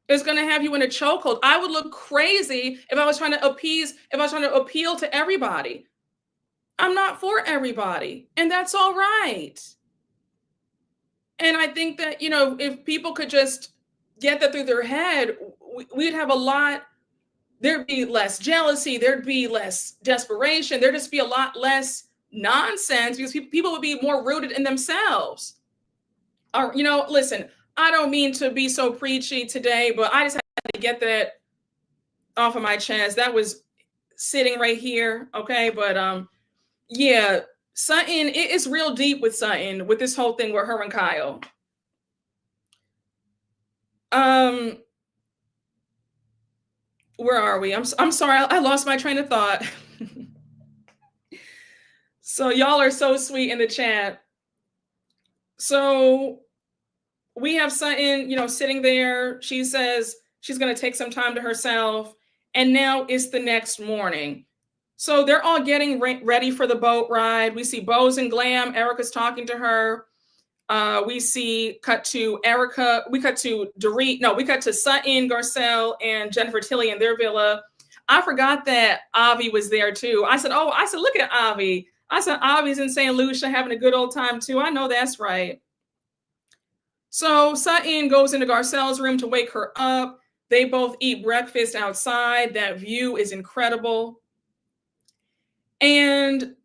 Speaker 1: It's going to have you in a chokehold. I would look crazy if I was trying to appeal to everybody. I'm not for everybody, and that's all right. And I think that, if people could just get that through their head, we'd have a lot. There'd be less jealousy. There'd be less desperation. There'd just be a lot less nonsense because people would be more rooted in themselves. Or, listen, I don't mean to be so preachy today, but I just had to get that off of my chest. That was sitting right here. Okay. But, yeah, Sutton, it's real deep with Sutton with this whole thing with her and Kyle. Where are we? I'm sorry. I lost my train of thought. So y'all are so sweet in the chat. So we have Sutton, sitting there. She says she's going to take some time to herself. And now it's the next morning. So they're all getting ready for the boat ride. We see Bose and Glam. Erika's talking to her. We cut to Erika. We cut to Dorit. No, we cut to Sutton, Garcelle, and Jennifer Tilly in their villa. I forgot that Avi was there too. I said, look at Avi. I said, Avi's in Saint Lucia having a good old time too. I know that's right. So Sutton goes into Garcelle's room to wake her up. They both eat breakfast outside. That view is incredible. And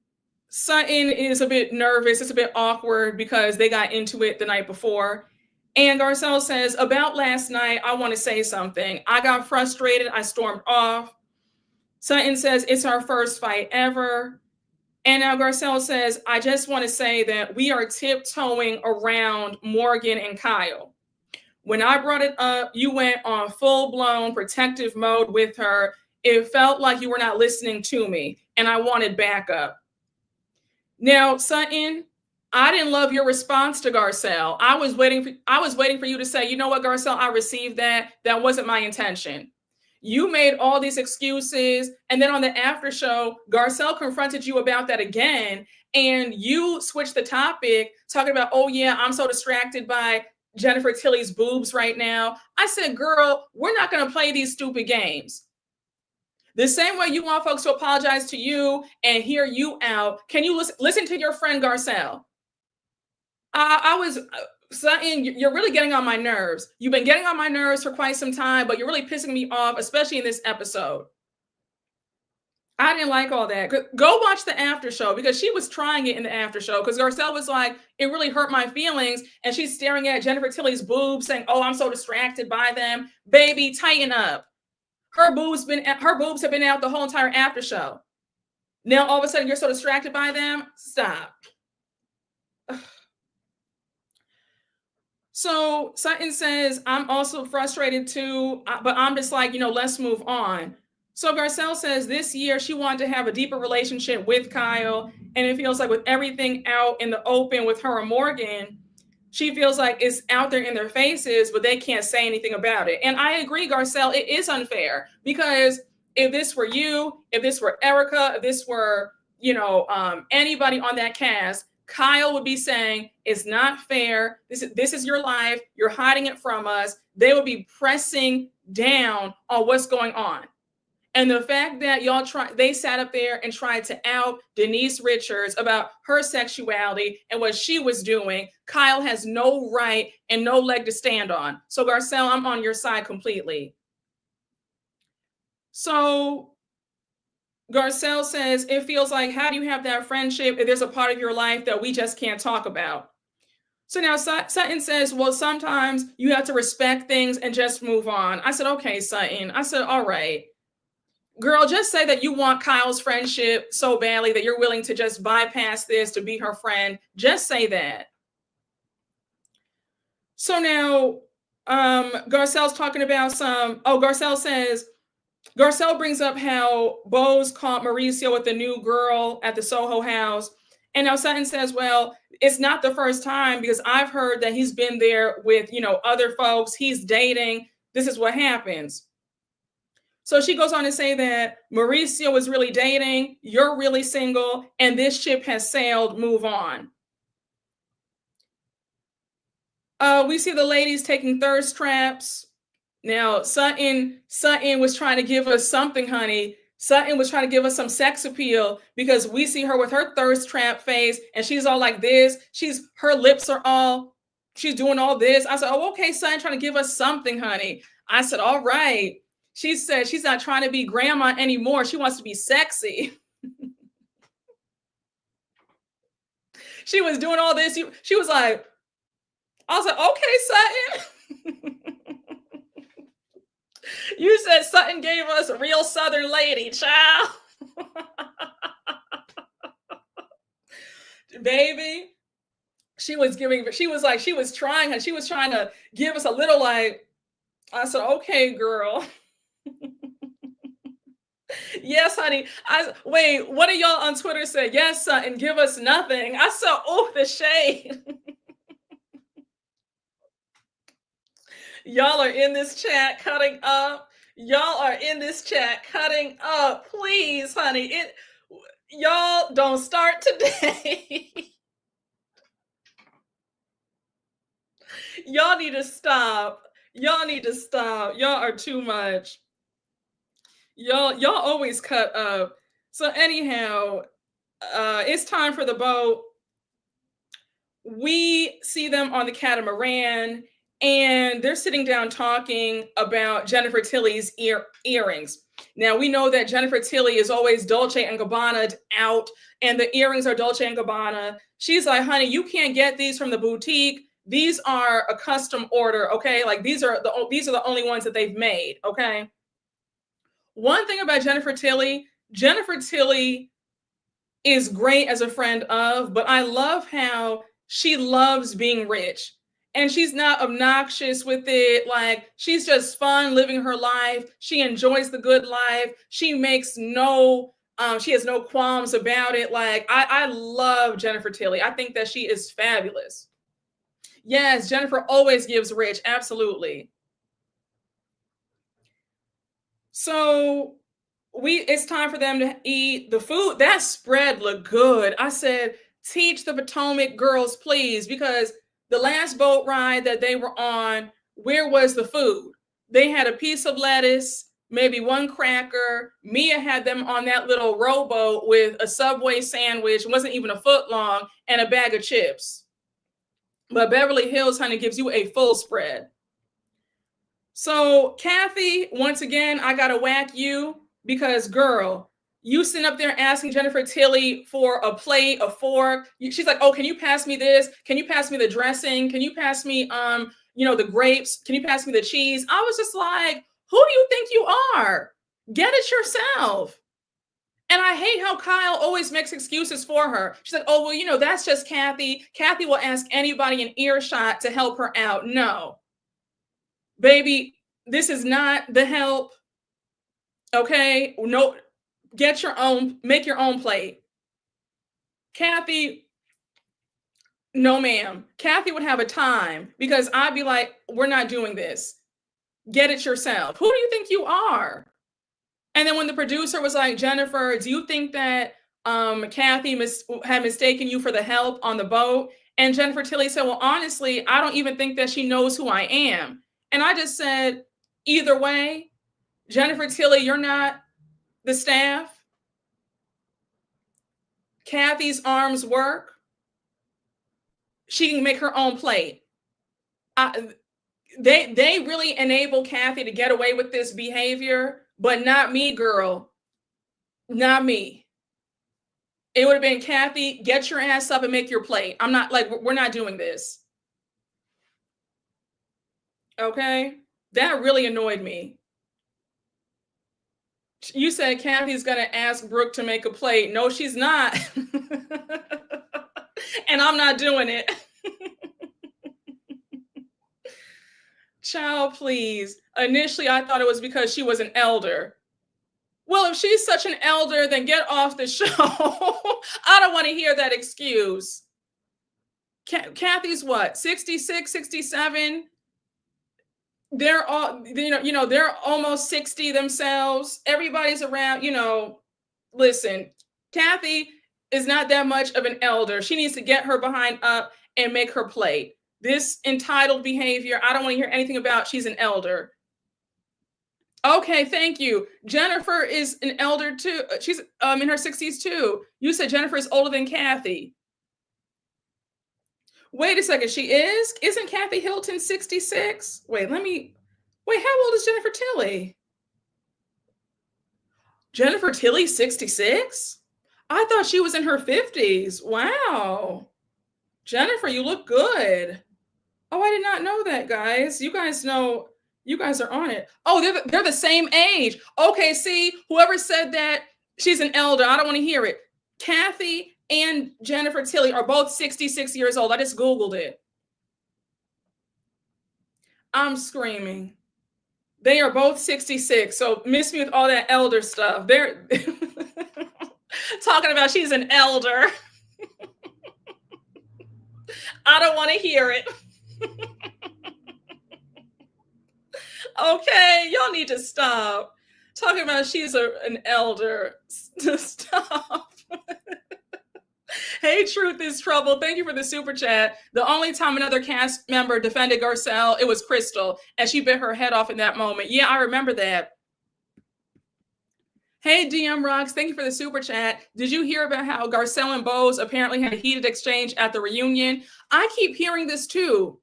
Speaker 1: Sutton is a bit nervous. It's a bit awkward because they got into it the night before. And Garcelle says, about last night, I want to say something. I got frustrated. I stormed off. Sutton says, it's our first fight ever. And now Garcelle says, I just want to say that we are tiptoeing around Morgan and Kyle. When I brought it up, you went on full-blown protective mode with her. It felt like you were not listening to me, and I wanted backup. Now, Sutton, I didn't love your response to Garcelle. I was waiting for you to say, you know what, Garcelle, I received that. That wasn't my intention. You made all these excuses. And then on the after show, Garcelle confronted you about that again. And you switched the topic talking about, oh yeah, I'm so distracted by Jennifer Tilly's boobs right now. I said, girl, we're not going to play these stupid games. The same way you want folks to apologize to you and hear you out, can you listen to your friend Garcelle? Sutton, you're really getting on my nerves. You've been getting on my nerves for quite some time, but you're really pissing me off, especially in this episode. I didn't like all that. Go watch the after show because she was trying it in the after show because Garcelle was like, it really hurt my feelings. And she's staring at Jennifer Tilly's boobs saying, oh, I'm so distracted by them. Baby, tighten up. Her boobs have been out the whole entire after show. Now, all of a sudden, you're so distracted by them. Stop. So Sutton says, I'm also frustrated too, but I'm just like, let's move on. So Garcelle says this year she wanted to have a deeper relationship with Kyle. And it feels like with everything out in the open with her and Morgan, she feels like it's out there in their faces, but they can't say anything about it. And I agree, Garcelle, it is unfair because if this were you, if this were Erika, if this were, anybody on that cast, Kyle would be saying, it's not fair. This is your life. You're hiding it from us. They would be pressing down on what's going on. And the fact that they sat up there and tried to out Denise Richards about her sexuality and what she was doing, Kyle has no right and no leg to stand on. So Garcelle, I'm on your side completely. So Garcelle says, it feels like, how do you have that friendship if there's a part of your life that we just can't talk about? So now Sutton says, well, sometimes you have to respect things and just move on. I said, okay, Sutton. I said, all right. Girl, just say that you want Kyle's friendship so badly that you're willing to just bypass this to be her friend. Just say that. So now Garcelle's talking about Garcelle brings up how Bose caught Mauricio with the new girl at the Soho house. And now Sutton says, well, it's not the first time because I've heard that he's been there with, other folks. He's dating. This is what happens. So she goes on to say that Mauricio was really dating, you're really single, and this ship has sailed, move on. We see the ladies taking thirst traps. Now, Sutton was trying to give us something, honey. Sutton was trying to give us some sex appeal because we see her with her thirst trap face and she's all like this. Her lips are all, she's doing all this. I said, oh, okay, Sutton trying to give us something, honey. I said, all right. She said she's not trying to be grandma anymore. She wants to be sexy. She was doing all this. She was like, I was like, okay, Sutton. You said Sutton gave us a real Southern lady, child. Baby, she was trying to give us a little like, I said, okay, girl. Yes, honey. Wait, what do y'all on Twitter say? Yes, Sutton, give us nothing. I saw, oh, the shade. Y'all are in this chat cutting up. Y'all are in this chat cutting up. Please, honey. Y'all don't start today. Y'all need to stop. Y'all need to stop. Y'all are too much. Y'all always cut up. So anyhow, it's time for the boat. We see them on the catamaran and they're sitting down talking about Jennifer Tilly's earrings. Now we know that Jennifer Tilly is always Dolce and Gabbana out and the earrings are Dolce and Gabbana. She's like, honey, you can't get these from the boutique. These are a custom order, okay? Like these are the only ones that they've made, okay? One thing about Jennifer Tilly is great as a friend of, but I love how she loves being rich and she's not obnoxious with it. Like she's just fun living her life. She enjoys the good life. She has no qualms about it. Like I love Jennifer Tilly. I think that she is fabulous. Yes, Jennifer always gives rich. Absolutely. So it's time for them to eat the food. That spread looked good. I said, teach the Potomac girls, please, because the last boat ride that they were on, where was the food? They had a piece of lettuce, maybe one cracker. Mia had them on that little rowboat with a Subway sandwich, wasn't even a foot long, and a bag of chips. But Beverly Hills, honey, gives you a full spread. So Kathy, once again, I gotta whack you because, girl, you sitting up there asking Jennifer Tilly for a plate, a fork. She's like, oh, can you pass me this? Can you pass me the dressing? Can you pass me, the grapes? Can you pass me the cheese? I was just like, who do you think you are? Get it yourself. And I hate how Kyle always makes excuses for her. She's like, oh, well, that's just Kathy. Kathy will ask anybody in earshot to help her out. No. Baby, this is not the help. Okay? No, make your own plate. Kathy, no ma'am. Kathy would have a time because I'd be like, we're not doing this. Get it yourself. Who do you think you are? And then when the producer was like, Jennifer, do you think that Kathy had mistaken you for the help on the boat? And Jennifer Tilly said, well, honestly, I don't even think that she knows who I am. And I just said, either way, Jennifer Tilly, you're not the staff. Kathy's arms work. She can make her own plate. They really enable Kathy to get away with this behavior, but not me, girl. Not me. It would have been, Kathy, get your ass up and make your plate. I'm not like, we're not doing this. Okay? That really annoyed me. You said Kathy's going to ask Brooke to make a plate. No, she's not. And I'm not doing it. Child, please. Initially, I thought it was because she was an elder. Well, if she's such an elder, then get off the show. I don't want to hear that excuse. Kathy's what, 66, 67? They're all, they're almost 60 themselves. Everybody's around, listen, Kathy is not that much of an elder. She needs to get her behind up and make her plate. This entitled behavior, I don't want to hear anything about. She's an elder. Okay, thank you. Jennifer is an elder too. She's in her 60s too. You said Jennifer is older than Kathy. Wait a second, she is? Isn't Kathy Hilton 66? Wait, how old is Jennifer Tilly? Jennifer Tilly, 66? I thought she was in her 50s. Wow. Jennifer, you look good. Oh, I did not know that, guys. You guys know, you guys are on it. Oh, they're the same age. Okay, see, whoever said that, she's an elder. I don't want to hear it. Kathy and Jennifer Tilly are both 66 years old. I just Googled it. I'm screaming. They are both 66. So miss me with all that elder stuff. They're talking about she's an elder. I don't want to hear it. Okay, y'all need to stop talking about she's an elder. Stop. Hey, Truth is Trouble. Thank you for the super chat. The only time another cast member defended Garcelle, it was Crystal, and she bit her head off in that moment. Yeah, I remember that. Hey, DM Rocks, thank you for the super chat. Did you hear about how Garcelle and Bose apparently had a heated exchange at the reunion? I keep hearing this too.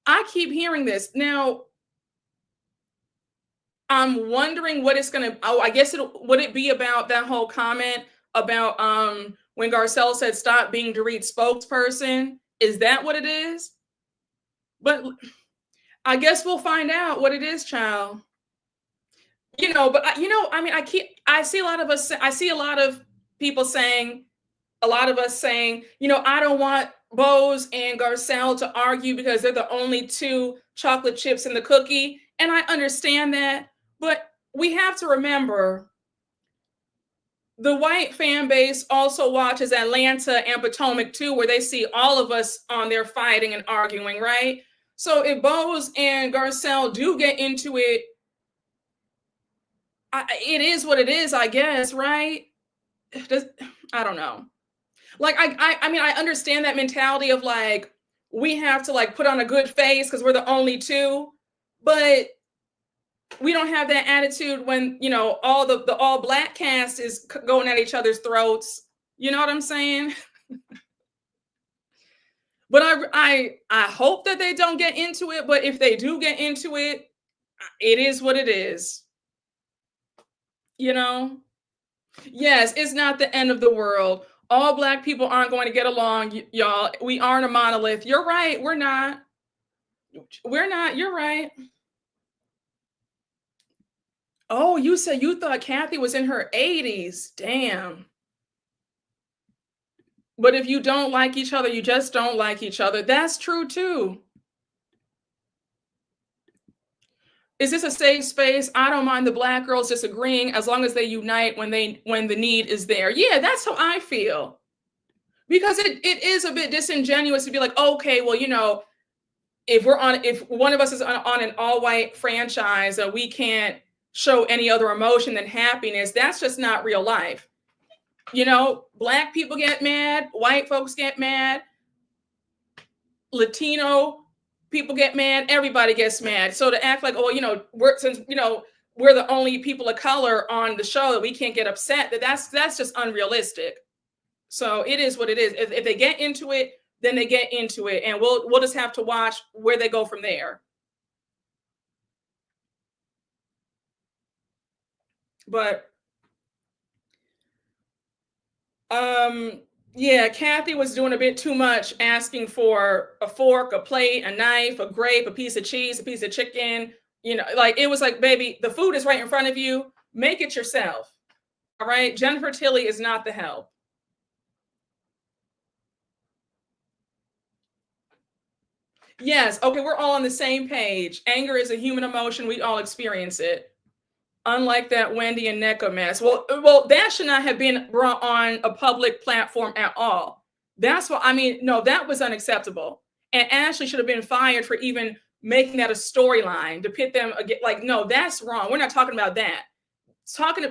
Speaker 1: I keep hearing this. Now, I'm wondering what it's going to, I guess would it be about that whole comment about when Garcelle said stop being Dorit's spokesperson? Is that what it is? But I guess we'll find out what it is, child. I see a lot of people saying, I don't want Bose and Garcelle to argue because they're the only two chocolate chips in the cookie. And I understand that, but we have to remember the white fan base also watches Atlanta and Potomac too, where they see all of us on there fighting and arguing, right? So if Bose and Garcelle do get into it, it is what it is, I guess, right? I don't know. Like, I understand that mentality of like, we have to like put on a good face because we're the only two, but we don't have that attitude when, all the all black cast is going at each other's throats. You know what I'm saying? But I hope that they don't get into it. But if they do get into it, it is what it is. Yes, it's not the end of the world. All black people aren't going to get along, y'all. We aren't a monolith. You're right. We're not. You're right. Oh, you said you thought Kathy was in her 80s. Damn. But if you don't like each other, you just don't like each other. That's true too. Is this a safe space? I don't mind the black girls disagreeing as long as they unite when the need is there. Yeah, that's how I feel. Because it is a bit disingenuous to be like, okay, well, if one of us is on an all-white franchise, we can't show any other emotion than happiness. That's just not real life. Black people get mad, white folks get mad, Latino people get mad, everybody gets mad. So to act like, we're the only people of color on the show that we can't get upset, that's just unrealistic. So it is what it is. If they get into it, then they get into it, and we'll just have to watch where they go from there. But yeah, Kathy was doing a bit too much, asking for a fork, a plate, a knife, a grape, a piece of cheese, a piece of chicken. It was like, baby, the food is right in front of you. Make it yourself. All right. Jennifer Tilly is not the help. Yes. Okay. We're all on the same page. Anger is a human emotion. We all experience it. Unlike that Wendy and Nneka mess. Well, that should not have been brought on a public platform at all. That's what no, that was unacceptable. And Ashley should have been fired for even making that a storyline to pit them again. No, that's wrong. We're not talking about that.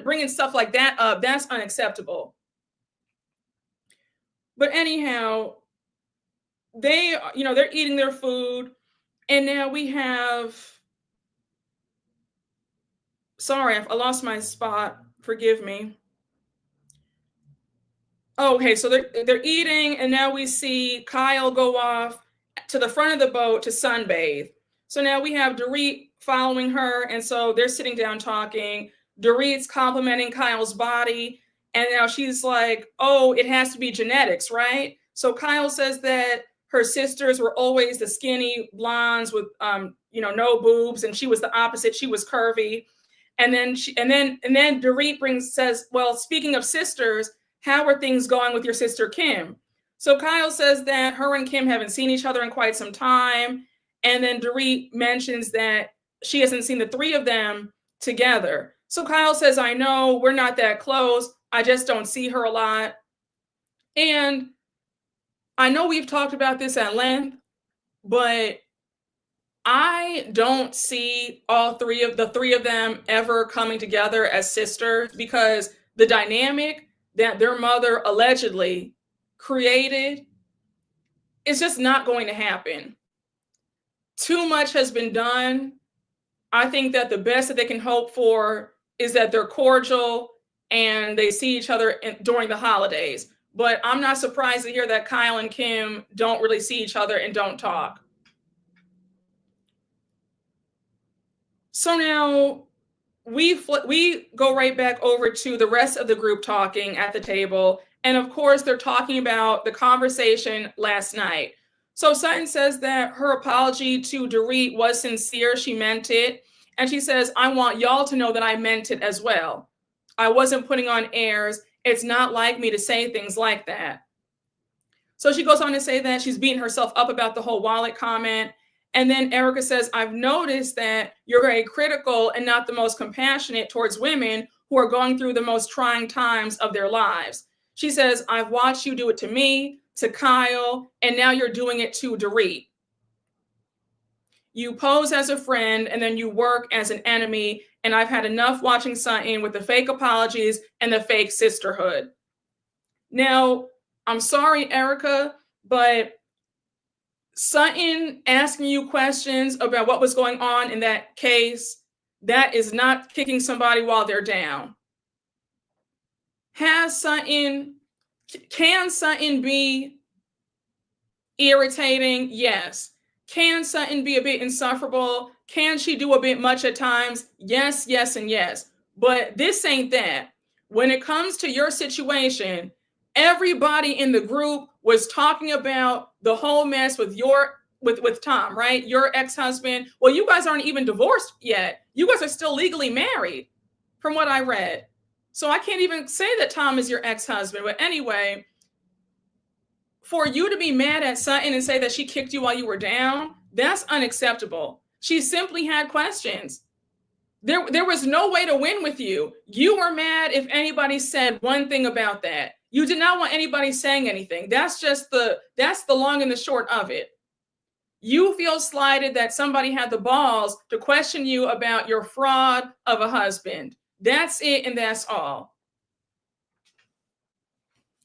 Speaker 1: Bringing stuff like that up, that's unacceptable. But anyhow, they're eating their food, and now we have. Sorry, I lost my spot. Forgive me. Okay, so they're eating, and now we see Kyle go off to the front of the boat to sunbathe. So now we have Dorit following her, and so they're sitting down talking. Dorit's complimenting Kyle's body, and now she's like, "Oh, it has to be genetics, right?" So Kyle says that her sisters were always the skinny blondes with no boobs, and she was the opposite. She was curvy. And then Dorit says, "Well, speaking of sisters, how are things going with your sister Kim?" So Kyle says that her and Kim haven't seen each other in quite some time. And then Dorit mentions that she hasn't seen the three of them together. So Kyle says, "I know we're not that close. I just don't see her a lot." And I know we've talked about this at length, but I don't see the three of them ever coming together as sisters, because the dynamic that their mother allegedly created is just not going to happen. Too much has been done. I think that the best that they can hope for is that they're cordial and they see each other during the holidays. But I'm not surprised to hear that Kyle and Kim don't really see each other and don't talk. So now we go right back over to the rest of the group talking at the table. And of course, they're talking about the conversation last night. So Sutton says that her apology to Dorit was sincere. She meant it. And she says, "I want y'all to know that I meant it as well. I wasn't putting on airs. It's not like me to say things like that." So she goes on to say that she's beating herself up about the whole wallet comment. And then Erika says, "I've noticed that you're very critical and not the most compassionate towards women who are going through the most trying times of their lives." She says, "I've watched you do it to me, to Kyle, and now you're doing it to Dorit. You pose as a friend and then you work as an enemy. And I've had enough watching Sutton with the fake apologies and the fake sisterhood." Now, I'm sorry, Erika, but Sutton asking you questions about what was going on in that case, that is not kicking somebody while they're down. Can Sutton be irritating? Yes. Can Sutton be a bit insufferable? Can she do a bit much at times? Yes, yes, and yes. But this ain't that. When it comes to your situation, everybody in the group was talking about the whole mess with with Tom, right? Your ex-husband. Well, you guys aren't even divorced yet. You guys are still legally married, from what I read. So I can't even say that Tom is your ex-husband. But anyway, for you to be mad at Sutton and say that she kicked you while you were down, that's unacceptable. She simply had questions. There was no way to win with you. You were mad if anybody said one thing about that. You did not want anybody saying anything. That's the long and the short of it. You feel slighted that somebody had the balls to question you about your fraud of a husband. That's it, and that's all.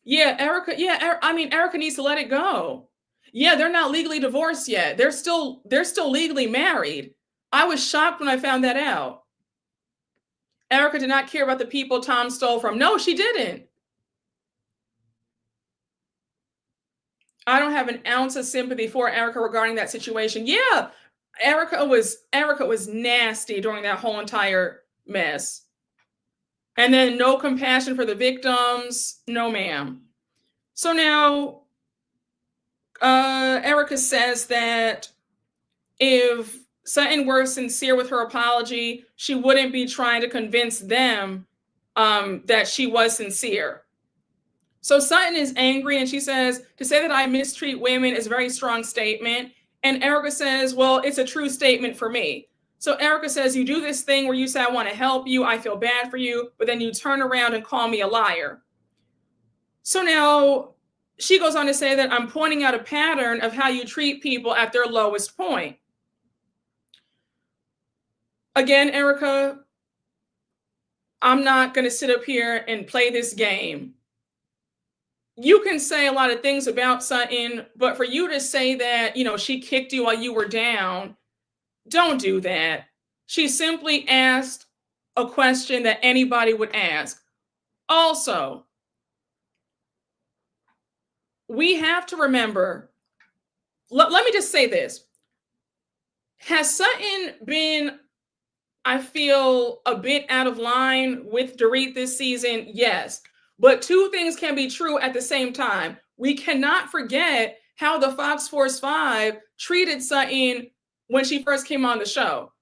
Speaker 1: Yeah, Erika. Yeah, I mean, Erika needs to let it go. Yeah, they're not legally divorced yet. They're still legally married. I was shocked when I found that out. Erika did not care about the people Tom stole from. No, she didn't. I don't have an ounce of sympathy for Erika regarding that situation. Yeah, Erika was nasty during that whole entire mess. And then no compassion for the victims. No, ma'am. So now Erika says that if Sutton were sincere with her apology, she wouldn't be trying to convince them that she was sincere. So Sutton is angry and she says, to say that I mistreat women is a very strong statement. And Erika says, well, it's a true statement for me. So Erika says, you do this thing where you say, I want to help you, I feel bad for you, but then you turn around and call me a liar. So now she goes on to say that I'm pointing out a pattern of how you treat people at their lowest point. Again, Erika, I'm not going to sit up here and play this game. You can say a lot of things about Sutton, but for you to say that, she kicked you while you were down, don't do that. She simply asked a question that anybody would ask. Also, we have to remember, let me just say this. Has Sutton been, I feel, a bit out of line with Dorit this season? Yes. But two things can be true at the same time. We cannot forget how the Fox Force 5 treated Sutton when she first came on the show.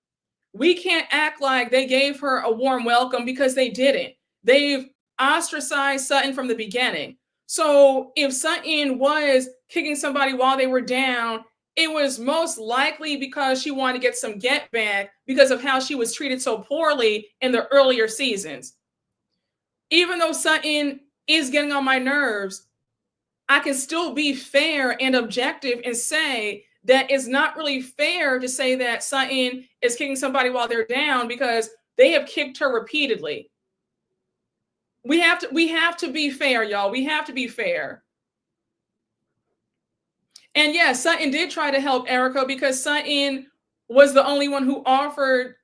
Speaker 1: We can't act like they gave her a warm welcome, because they didn't. They've ostracized Sutton from the beginning. So if Sutton was kicking somebody while they were down, it was most likely because she wanted to get some get back because of how she was treated so poorly in the earlier seasons. Even though Sutton is getting on my nerves, I can still be fair and objective and say that it's not really fair to say that Sutton is kicking somebody while they're down, because they have kicked her repeatedly. We have to be fair, y'all. We have to be fair. And yes, Sutton did try to help Erika, because Sutton was the only one who offered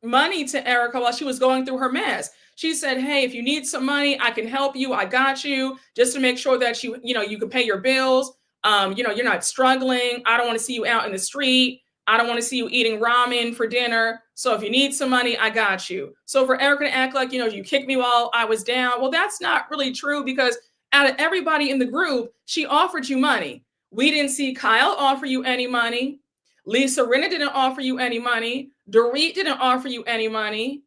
Speaker 1: money to Erika while she was going through her mess. She said, hey, if you need some money, I can help you. I got you, just to make sure that you can pay your bills. You're not struggling. I don't want to see you out in the street. I don't want to see you eating ramen for dinner. So if you need some money, I got you. So for Erika to act like, you kicked me while I was down, well, that's not really true, because out of everybody in the group, she offered you money. We didn't see Kyle offer you any money. Lisa Rinna didn't offer you any money. Dorit didn't offer you any money.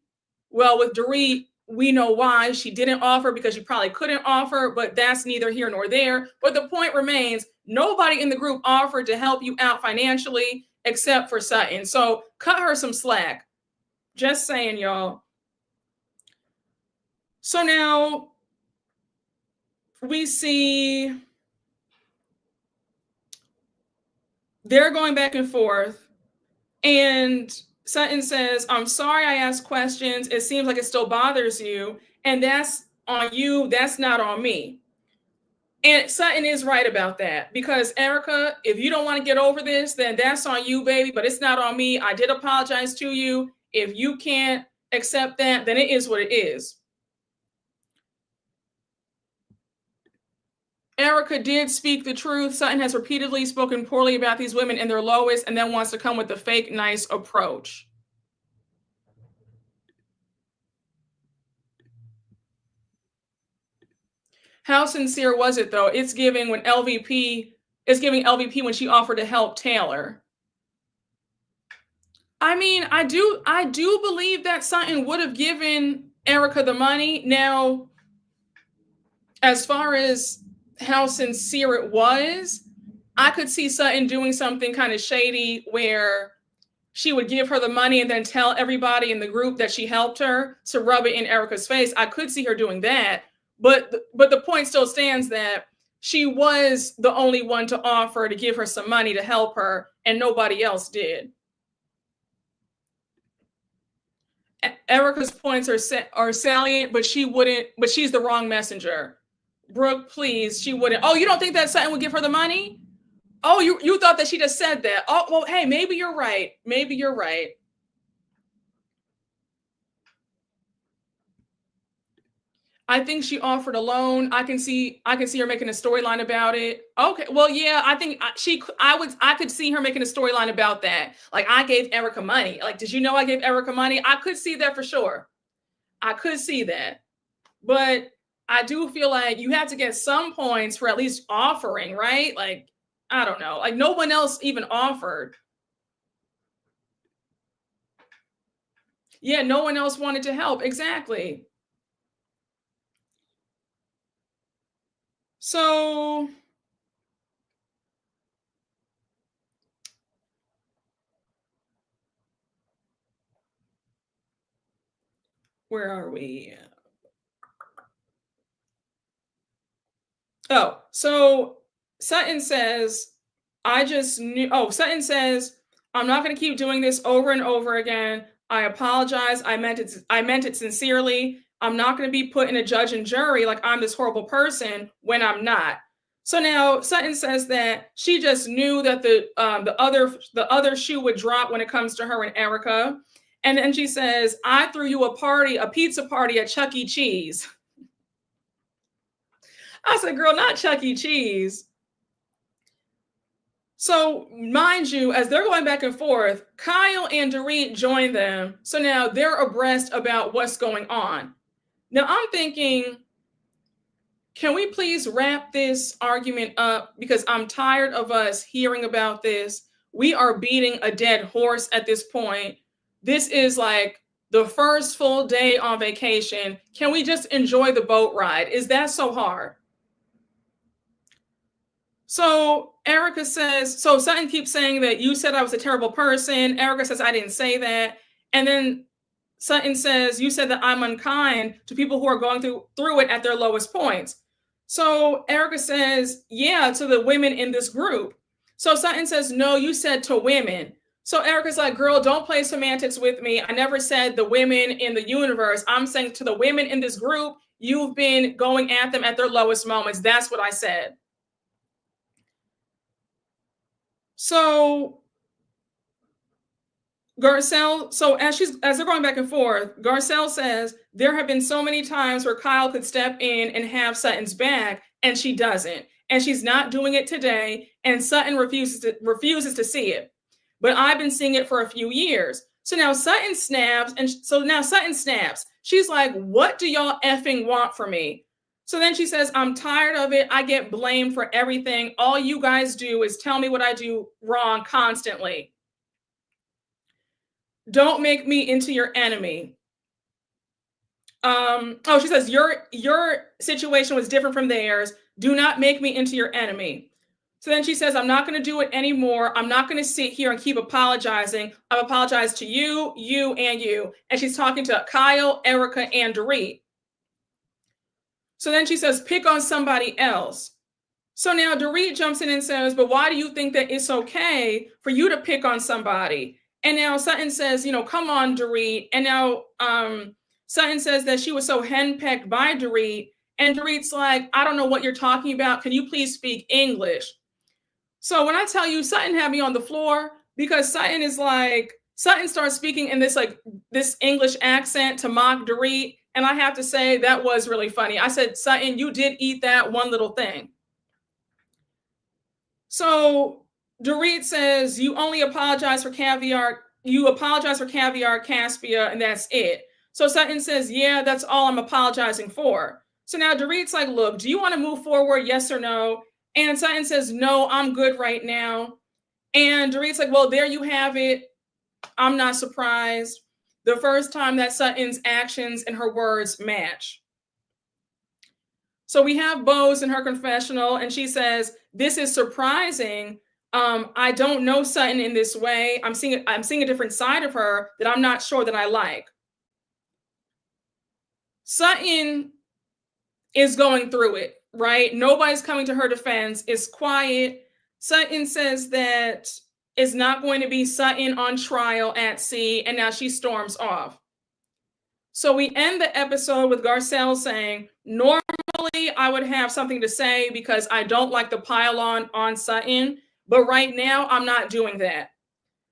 Speaker 1: Well, with Dorit, we know why she didn't offer, because she probably couldn't offer, but that's neither here nor there. But the point remains, nobody in the group offered to help you out financially except for Sutton. So cut her some slack. Just saying, y'all. So now we see they're going back and forth, and Sutton says, I'm sorry I asked questions. It seems like it still bothers you, and that's on you. That's not on me. And Sutton is right about that, because Erika, if you don't want to get over this, then that's on you, baby, but it's not on me. I did apologize to you. If you can't accept that, then it is what it is. Erika did speak the truth. Sutton has repeatedly spoken poorly about these women in their lowest, and then wants to come with the fake nice approach. How sincere was it, though? It's giving LVP when she offered to help Taylor. I mean, I do believe that Sutton would have given Erika the money. Now, as far as how sincere it was, I could see Sutton doing something kind of shady where she would give her the money and then tell everybody in the group that she helped her to rub it in Erika's face. I could see her doing that. But the point still stands that she was the only one to offer to give her some money to help her, and nobody else did. Erika's points are salient, but she wouldn't. But she's the wrong messenger. Brooke, please, she wouldn't. Oh, you don't think that Sutton would give her the money? Oh, you thought that she just said that. Oh, well, hey, maybe you're right. Maybe you're right. I think she offered a loan. I can see her making a storyline about it. Okay, well, yeah, I think I could see her making a storyline about that. Like, I gave Erika money. Like, did you know I gave Erika money? I could see that for sure. I could see that. But I do feel like you have to get some points for at least offering, right? Like, I don't know. Like, no one else even offered. Yeah, no one else wanted to help. Exactly. So where are we? Oh, so Sutton says, I just knew. Oh, Sutton says, I'm not going to keep doing this over and over again. I apologize. I meant it sincerely. I'm not going to be put in a judge and jury like I'm this horrible person when I'm not. So now Sutton says that she just knew that the other shoe would drop when it comes to her and Erika. And then she says, I threw you a pizza party at Chuck E. Cheese. I said, girl, not Chuck E. Cheese. So, mind you, as they're going back and forth, Kyle and Dorit join them. So now they're abreast about what's going on. Now, I'm thinking, can we please wrap this argument up? Because I'm tired of us hearing about this. We are beating a dead horse at this point. This is like the first full day on vacation. Can we just enjoy the boat ride? Is that so hard? So Erika says, so Sutton keeps saying that you said I was a terrible person. Erika says, I didn't say that. And then Sutton says, you said that I'm unkind to people who are going through it at their lowest points. So Erika says, yeah, to the women in this group. So Sutton says, no, you said to women. So Erika's like, girl, don't play semantics with me. I never said the women in the universe. I'm saying to the women in this group, you've been going at them at their lowest moments. That's what I said. So Garcelle, so as they're going back and forth, Garcelle says there have been so many times where Kyle could step in and have Sutton's back, and she doesn't. And she's not doing it today, and Sutton refuses to see it. But I've been seeing it for a few years. So now Sutton snaps, She's like, what do y'all effing want from me? So then she says, I'm tired of it. I get blamed for everything. All you guys do is tell me what I do wrong constantly. Don't make me into your enemy. She says, your situation was different from theirs. Do not make me into your enemy. So then she says, I'm not going to do it anymore. I'm not going to sit here and keep apologizing. I've apologized to you, and you. And she's talking to Kyle, Erika, and Dorit. So then she says, pick on somebody else. So now Dorit jumps in and says, but why do you think that it's okay for you to pick on somebody? And now Sutton says, come on, Dorit. And now Sutton says that she was so henpecked by Dorit. And Dorit's like, I don't know what you're talking about. Can you please speak English? So when I tell you, Sutton had me on the floor because Sutton starts speaking in this English accent to mock Dorit. And I have to say, that was really funny. I said, Sutton, you did eat that one little thing. So Dorit says, you only apologize for caviar. You apologize for caviar, Caspia, and that's it. So Sutton says, yeah, that's all I'm apologizing for. So now Dorit's like, look, do you want to move forward? Yes or no? And Sutton says, no, I'm good right now. And Dorit's like, well, there you have it. I'm not surprised. The first time that Sutton's actions and her words match. So we have Bose in her confessional, and she says, this is surprising. I don't know Sutton in this way. I'm seeing a different side of her that I'm not sure that I like. Sutton is going through it, right? Nobody's coming to her defense. It's quiet. Sutton says that it's not going to be Sutton on trial at sea, and now she storms off. So we end the episode with Garcelle saying, normally I would have something to say because I don't like the pile on Sutton, but right now I'm not doing that.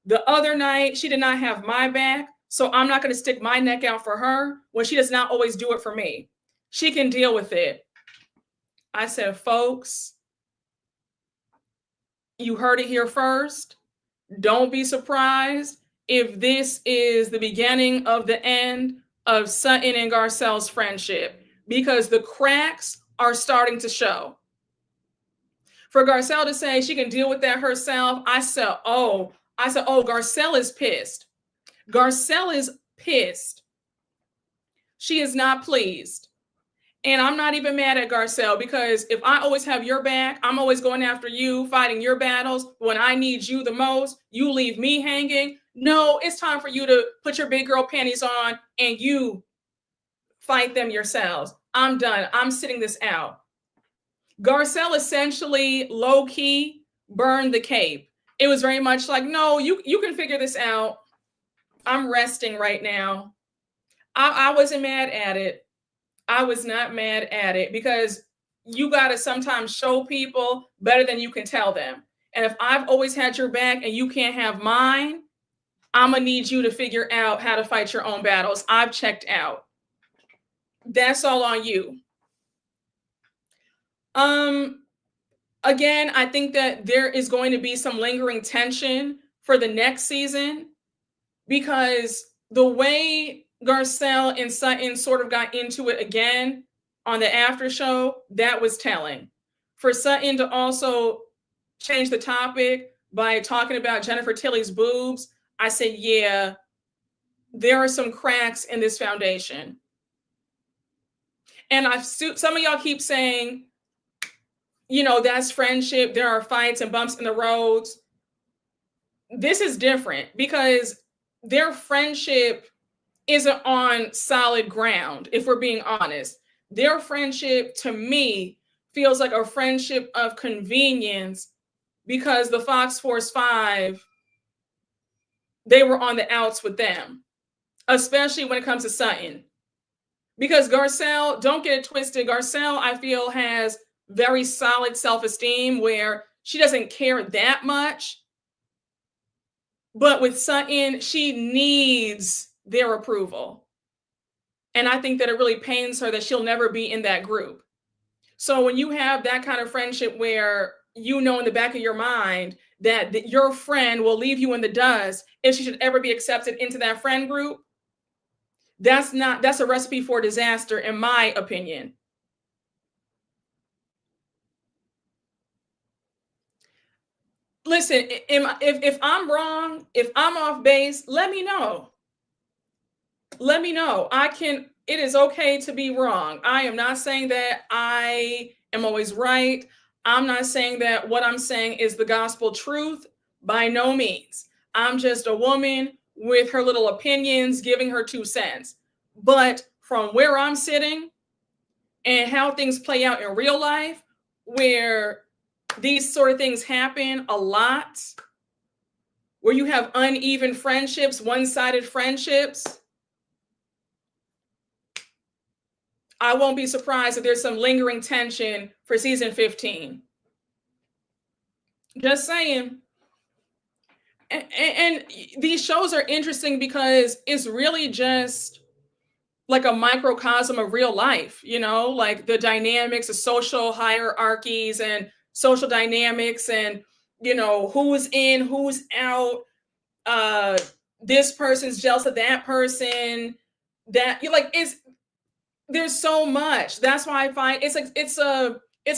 Speaker 1: The other night, she did not have my back, so I'm not going to stick my neck out for her when she does not always do it for me. She can deal with it. I said, folks, you heard it here first. Don't be surprised if this is the beginning of the end of Sutton and Garcelle's friendship, because the cracks are starting to show. For Garcelle to say she can deal with that herself, I said, oh, Garcelle is pissed. Garcelle is pissed. She is not pleased. And I'm not even mad at Garcelle, because if I always have your back, I'm always going after you, fighting your battles. When I need you the most, you leave me hanging. No, it's time for you to put your big girl panties on and you fight them yourselves. I'm done. I'm sitting this out. Garcelle essentially low-key burned the cape. It was very much like, no, you can figure this out. I'm resting right now. I wasn't mad at it. I was not mad at it, because you got to sometimes show people better than you can tell them. And if I've always had your back and you can't have mine, I'm going to need you to figure out how to fight your own battles. I've checked out. That's all on you. Again, I think that there is going to be some lingering tension for the next season, because the way Garcelle and Sutton sort of got into it again on the after show, that was telling. For Sutton to also change the topic by talking about Jennifer Tilly's boobs, I said, yeah, there are some cracks in this foundation. And some of y'all keep saying, that's friendship. There are fights and bumps in the roads. This is different, because their friendship isn't on solid ground, if we're being honest. Their friendship, to me, feels like a friendship of convenience, because the Fox Force 5, they were on the outs with them, especially when it comes to Sutton. Because Garcelle, don't get it twisted, Garcelle, I feel, has very solid self-esteem where she doesn't care that much. But with Sutton, she needs their approval. And I think that it really pains her that she'll never be in that group. So when you have that kind of friendship where in the back of your mind that your friend will leave you in the dust if she should ever be accepted into that friend group, that's a recipe for disaster, in my opinion. Listen, if I'm wrong, if I'm off base, let me know. Let me know. It is okay to be wrong. I am not saying that I am always right. I'm not saying that what I'm saying is the gospel truth. By no means. I'm just a woman with her little opinions, giving her 2 cents. But from where I'm sitting and how things play out in real life, where these sort of things happen a lot, where you have uneven friendships, one-sided friendships, I won't be surprised if there's some lingering tension for season 15. Just saying. And these shows are interesting because it's really just like a microcosm of real life, like the dynamics of social hierarchies and social dynamics, and who's in, who's out. This person's jealous of that person. There's so much. That's why I find it's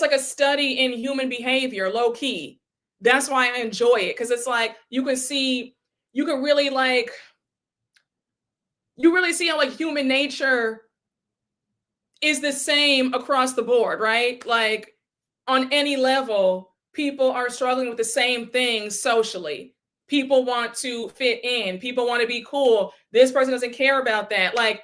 Speaker 1: like a study in human behavior, low key. That's why I enjoy it, because it's like you really see how like human nature is the same across the board, right? Like on any level, people are struggling with the same things socially. People want to fit in. People want to be cool. This person doesn't care about that. Like,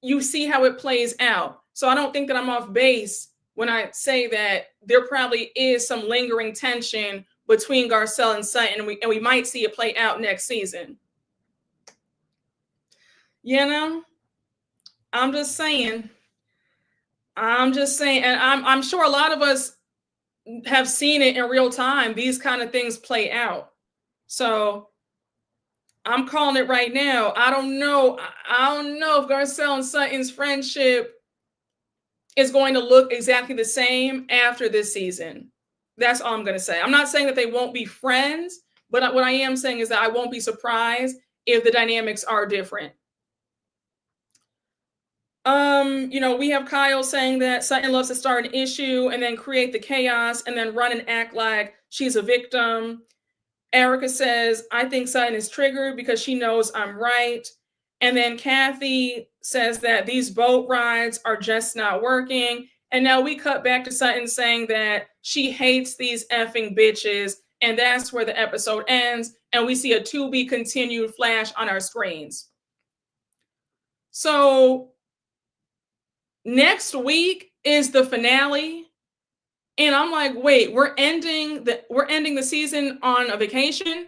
Speaker 1: you see how it plays out. So I don't think that I'm off base when I say that there probably is some lingering tension between Garcelle and Sutton, and we might see it play out next season. You know, I'm just saying, and I'm sure a lot of us have seen it in real time. These kind of things play out. So I'm calling it right now. I don't know if Garcelle and Sutton's friendship is going to look exactly the same after this season. That's all I'm going to say. I'm not saying that they won't be friends, but what I am saying is that I won't be surprised if the dynamics are different. We have Kyle saying that Sutton loves to start an issue and then create the chaos and then run and act like she's a victim. Erika says, I think Sutton is triggered because she knows I'm right. And then Kathy says that these boat rides are just not working. And now we cut back to Sutton saying that she hates these effing bitches. And that's where the episode ends. And we see a to be continued flash on our screens. So next week is the finale. And I'm like, wait, we're ending the season on a vacation.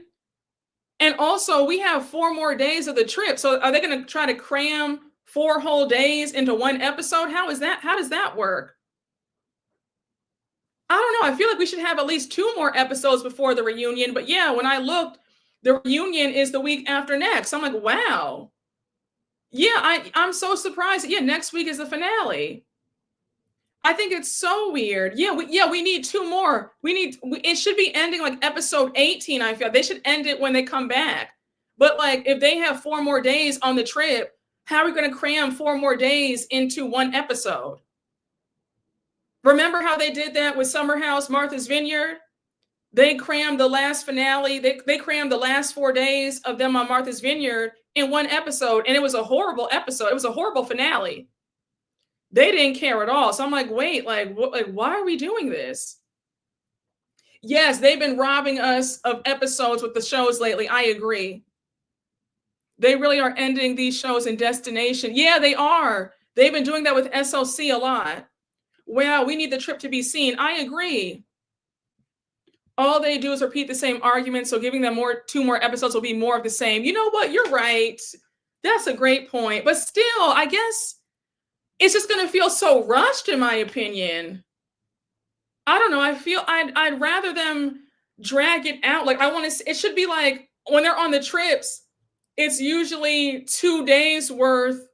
Speaker 1: And also we have 4 more days of the trip. So are they going to try to cram 4 whole days into one episode? How does that work? I don't know. I feel like we should have at least 2 more episodes before the reunion. But yeah, when I looked, the reunion is the week after next. I'm like, wow. Yeah, I'm so surprised. Yeah, next week is the finale. I think it's so weird. Yeah, we need 2 more. It should be ending like episode 18. I feel they should end it when they come back. But like, if they have 4 more days on the trip, how are we going to cram 4 more days into one episode? Remember how they did that with Summer House, Martha's Vineyard? They crammed the last finale. They crammed the last 4 days of them on Martha's Vineyard in one episode, and it was a horrible episode. It was a horrible finale. They didn't care at all. So I'm like, wait, why are we doing this? Yes, they've been robbing us of episodes with the shows lately. I agree. They really are ending these shows in destination. Yeah, they are. They've been doing that with SOC a lot. Well, we need the trip to be seen. I agree. All they do is repeat the same argument. So giving them 2 more episodes will be more of the same. You know what? You're right. That's a great point. But still, I guess it's just going to feel so rushed, in my opinion. I don't know. I feel I'd rather them drag it out. Like it should be like when they're on the trips, it's usually 2 days worth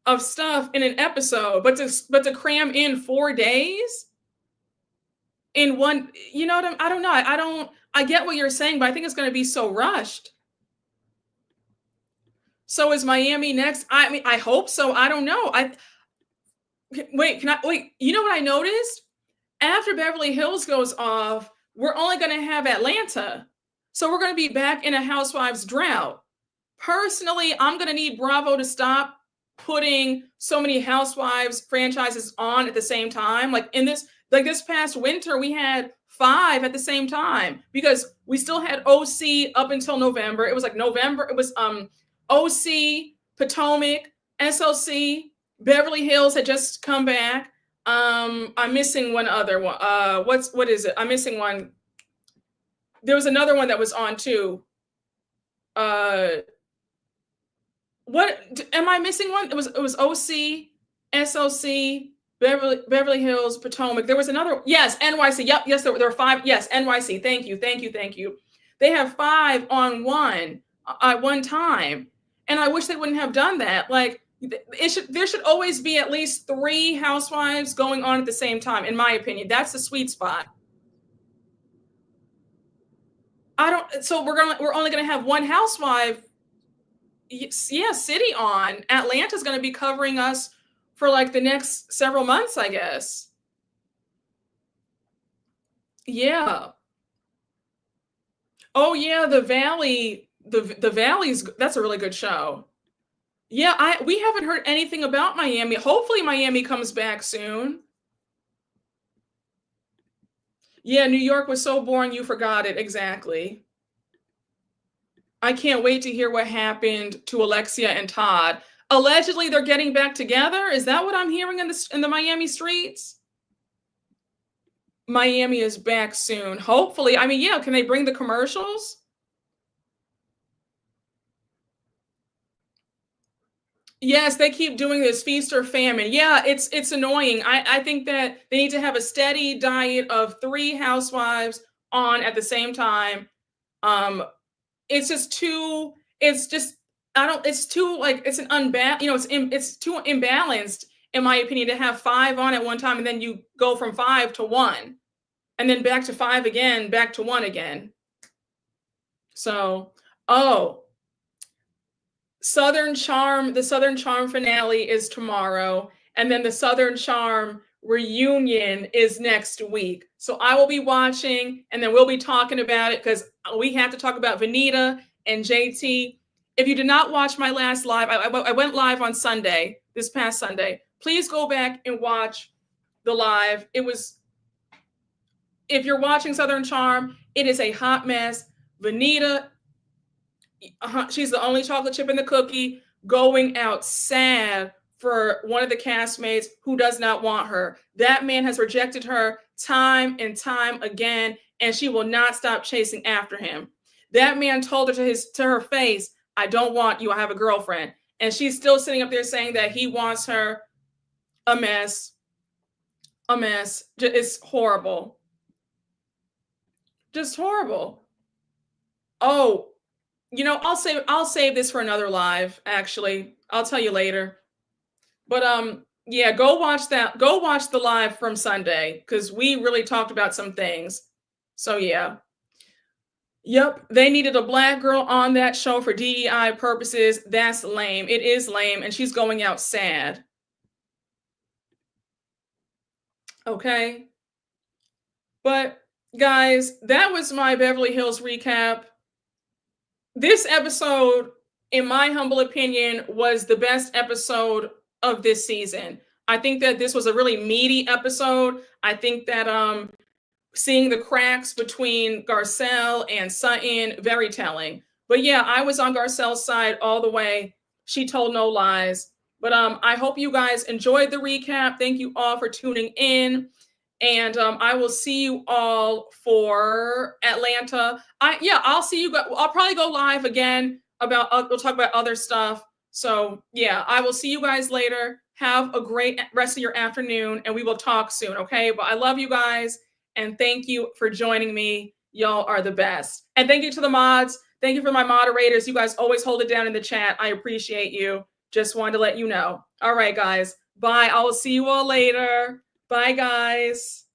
Speaker 1: of stuff in an episode, but to cram in 4 days in one, you know what I don't know. I get what you're saying, but I think it's going to be so rushed. So is Miami next? I mean, I hope so. I don't know. Wait, you know what I noticed? After Beverly Hills goes off, we're only going to have Atlanta. So we're going to be back in a Housewives drought. Personally, I'm going to need Bravo to stop putting so many Housewives franchises on at the same time. Like this past winter, we had 5 at the same time because we still had OC up until November. It was like November. It was OC, Potomac, SOC, Beverly Hills had just come back. I'm missing one other one. What is it? I'm missing one. There was another one that was on too. What am I missing one? It was OC, SOC, Beverly Hills, Potomac. There was another. Yes, NYC. Yep. Yes, there were 5. Yes, NYC. Thank you. They have 5 on one at one time, and I wish they wouldn't have done that. Like. There should always be at least 3 Housewives going on at the same time, in my opinion. That's the sweet spot. So we're only gonna have 1 housewife, city on. Atlanta's gonna be covering us for like the next several months, I guess. Yeah. Oh yeah, the Valley. The Valley's that's a really good show. Yeah, we haven't heard anything about Miami. Hopefully Miami comes back soon. Yeah, New York was so boring you forgot it. Exactly. I can't wait to hear what happened to Alexia and Todd. Allegedly, they're getting back together. Is that what I'm hearing in the Miami streets? Miami is back soon. Hopefully. I mean, yeah, can they bring the commercials? Yes, they keep doing this feast or famine. Yeah, it's annoying. I think that they need to have a steady diet of 3 housewives on at the same time. Um, it's just too. It's just I don't. It's too like it's an unbalanced. It's too imbalanced in my opinion to have 5 on at one time and then you go from 5 to 1 and then back to 5 again, back to 1 again. So, oh, the Southern Charm finale is tomorrow, and then the Southern Charm reunion is next week. So I will be watching, and then we'll be talking about it because we have to talk about Vanita and JT. If you did not watch my last live, I went live on Sunday, this past Sunday. Please go back and watch the live. If you're watching Southern Charm, it is a hot mess. Vanita, she's the only chocolate chip in the cookie, going out sad for one of the castmates who does not want her. That man has rejected her time and time again, and she will not stop chasing after him. That man told her to her face, "I don't want you. I have a girlfriend." And she's still sitting up there saying that he wants her. A mess. A mess. It's horrible. Just horrible. Oh, I'll save this for another live, actually. I'll tell you later. But yeah, go watch that. Go watch the live from Sunday cuz we really talked about some things. So yeah. Yep, they needed a black girl on that show for DEI purposes. That's lame. It is lame and she's going out sad. Okay? But guys, that was my Beverly Hills recap. This episode, in my humble opinion, was the best episode of this season. I think that this was a really meaty episode. I think that seeing the cracks between Garcelle and Sutton, very telling. But yeah, I was on Garcelle's side all the way. She told no lies. But I hope you guys enjoyed the recap. Thank you all for tuning in. And I will see you all for Atlanta. I'll see you. I'll probably go live again about. We'll talk about other stuff. So yeah, I will see you guys later. Have a great rest of your afternoon, and we will talk soon. Okay, but I love you guys, and thank you for joining me. Y'all are the best. And thank you to the mods. Thank you for my moderators. You guys always hold it down in the chat. I appreciate you. Just wanted to let you know. All right, guys. Bye. I will see you all later. Bye, guys.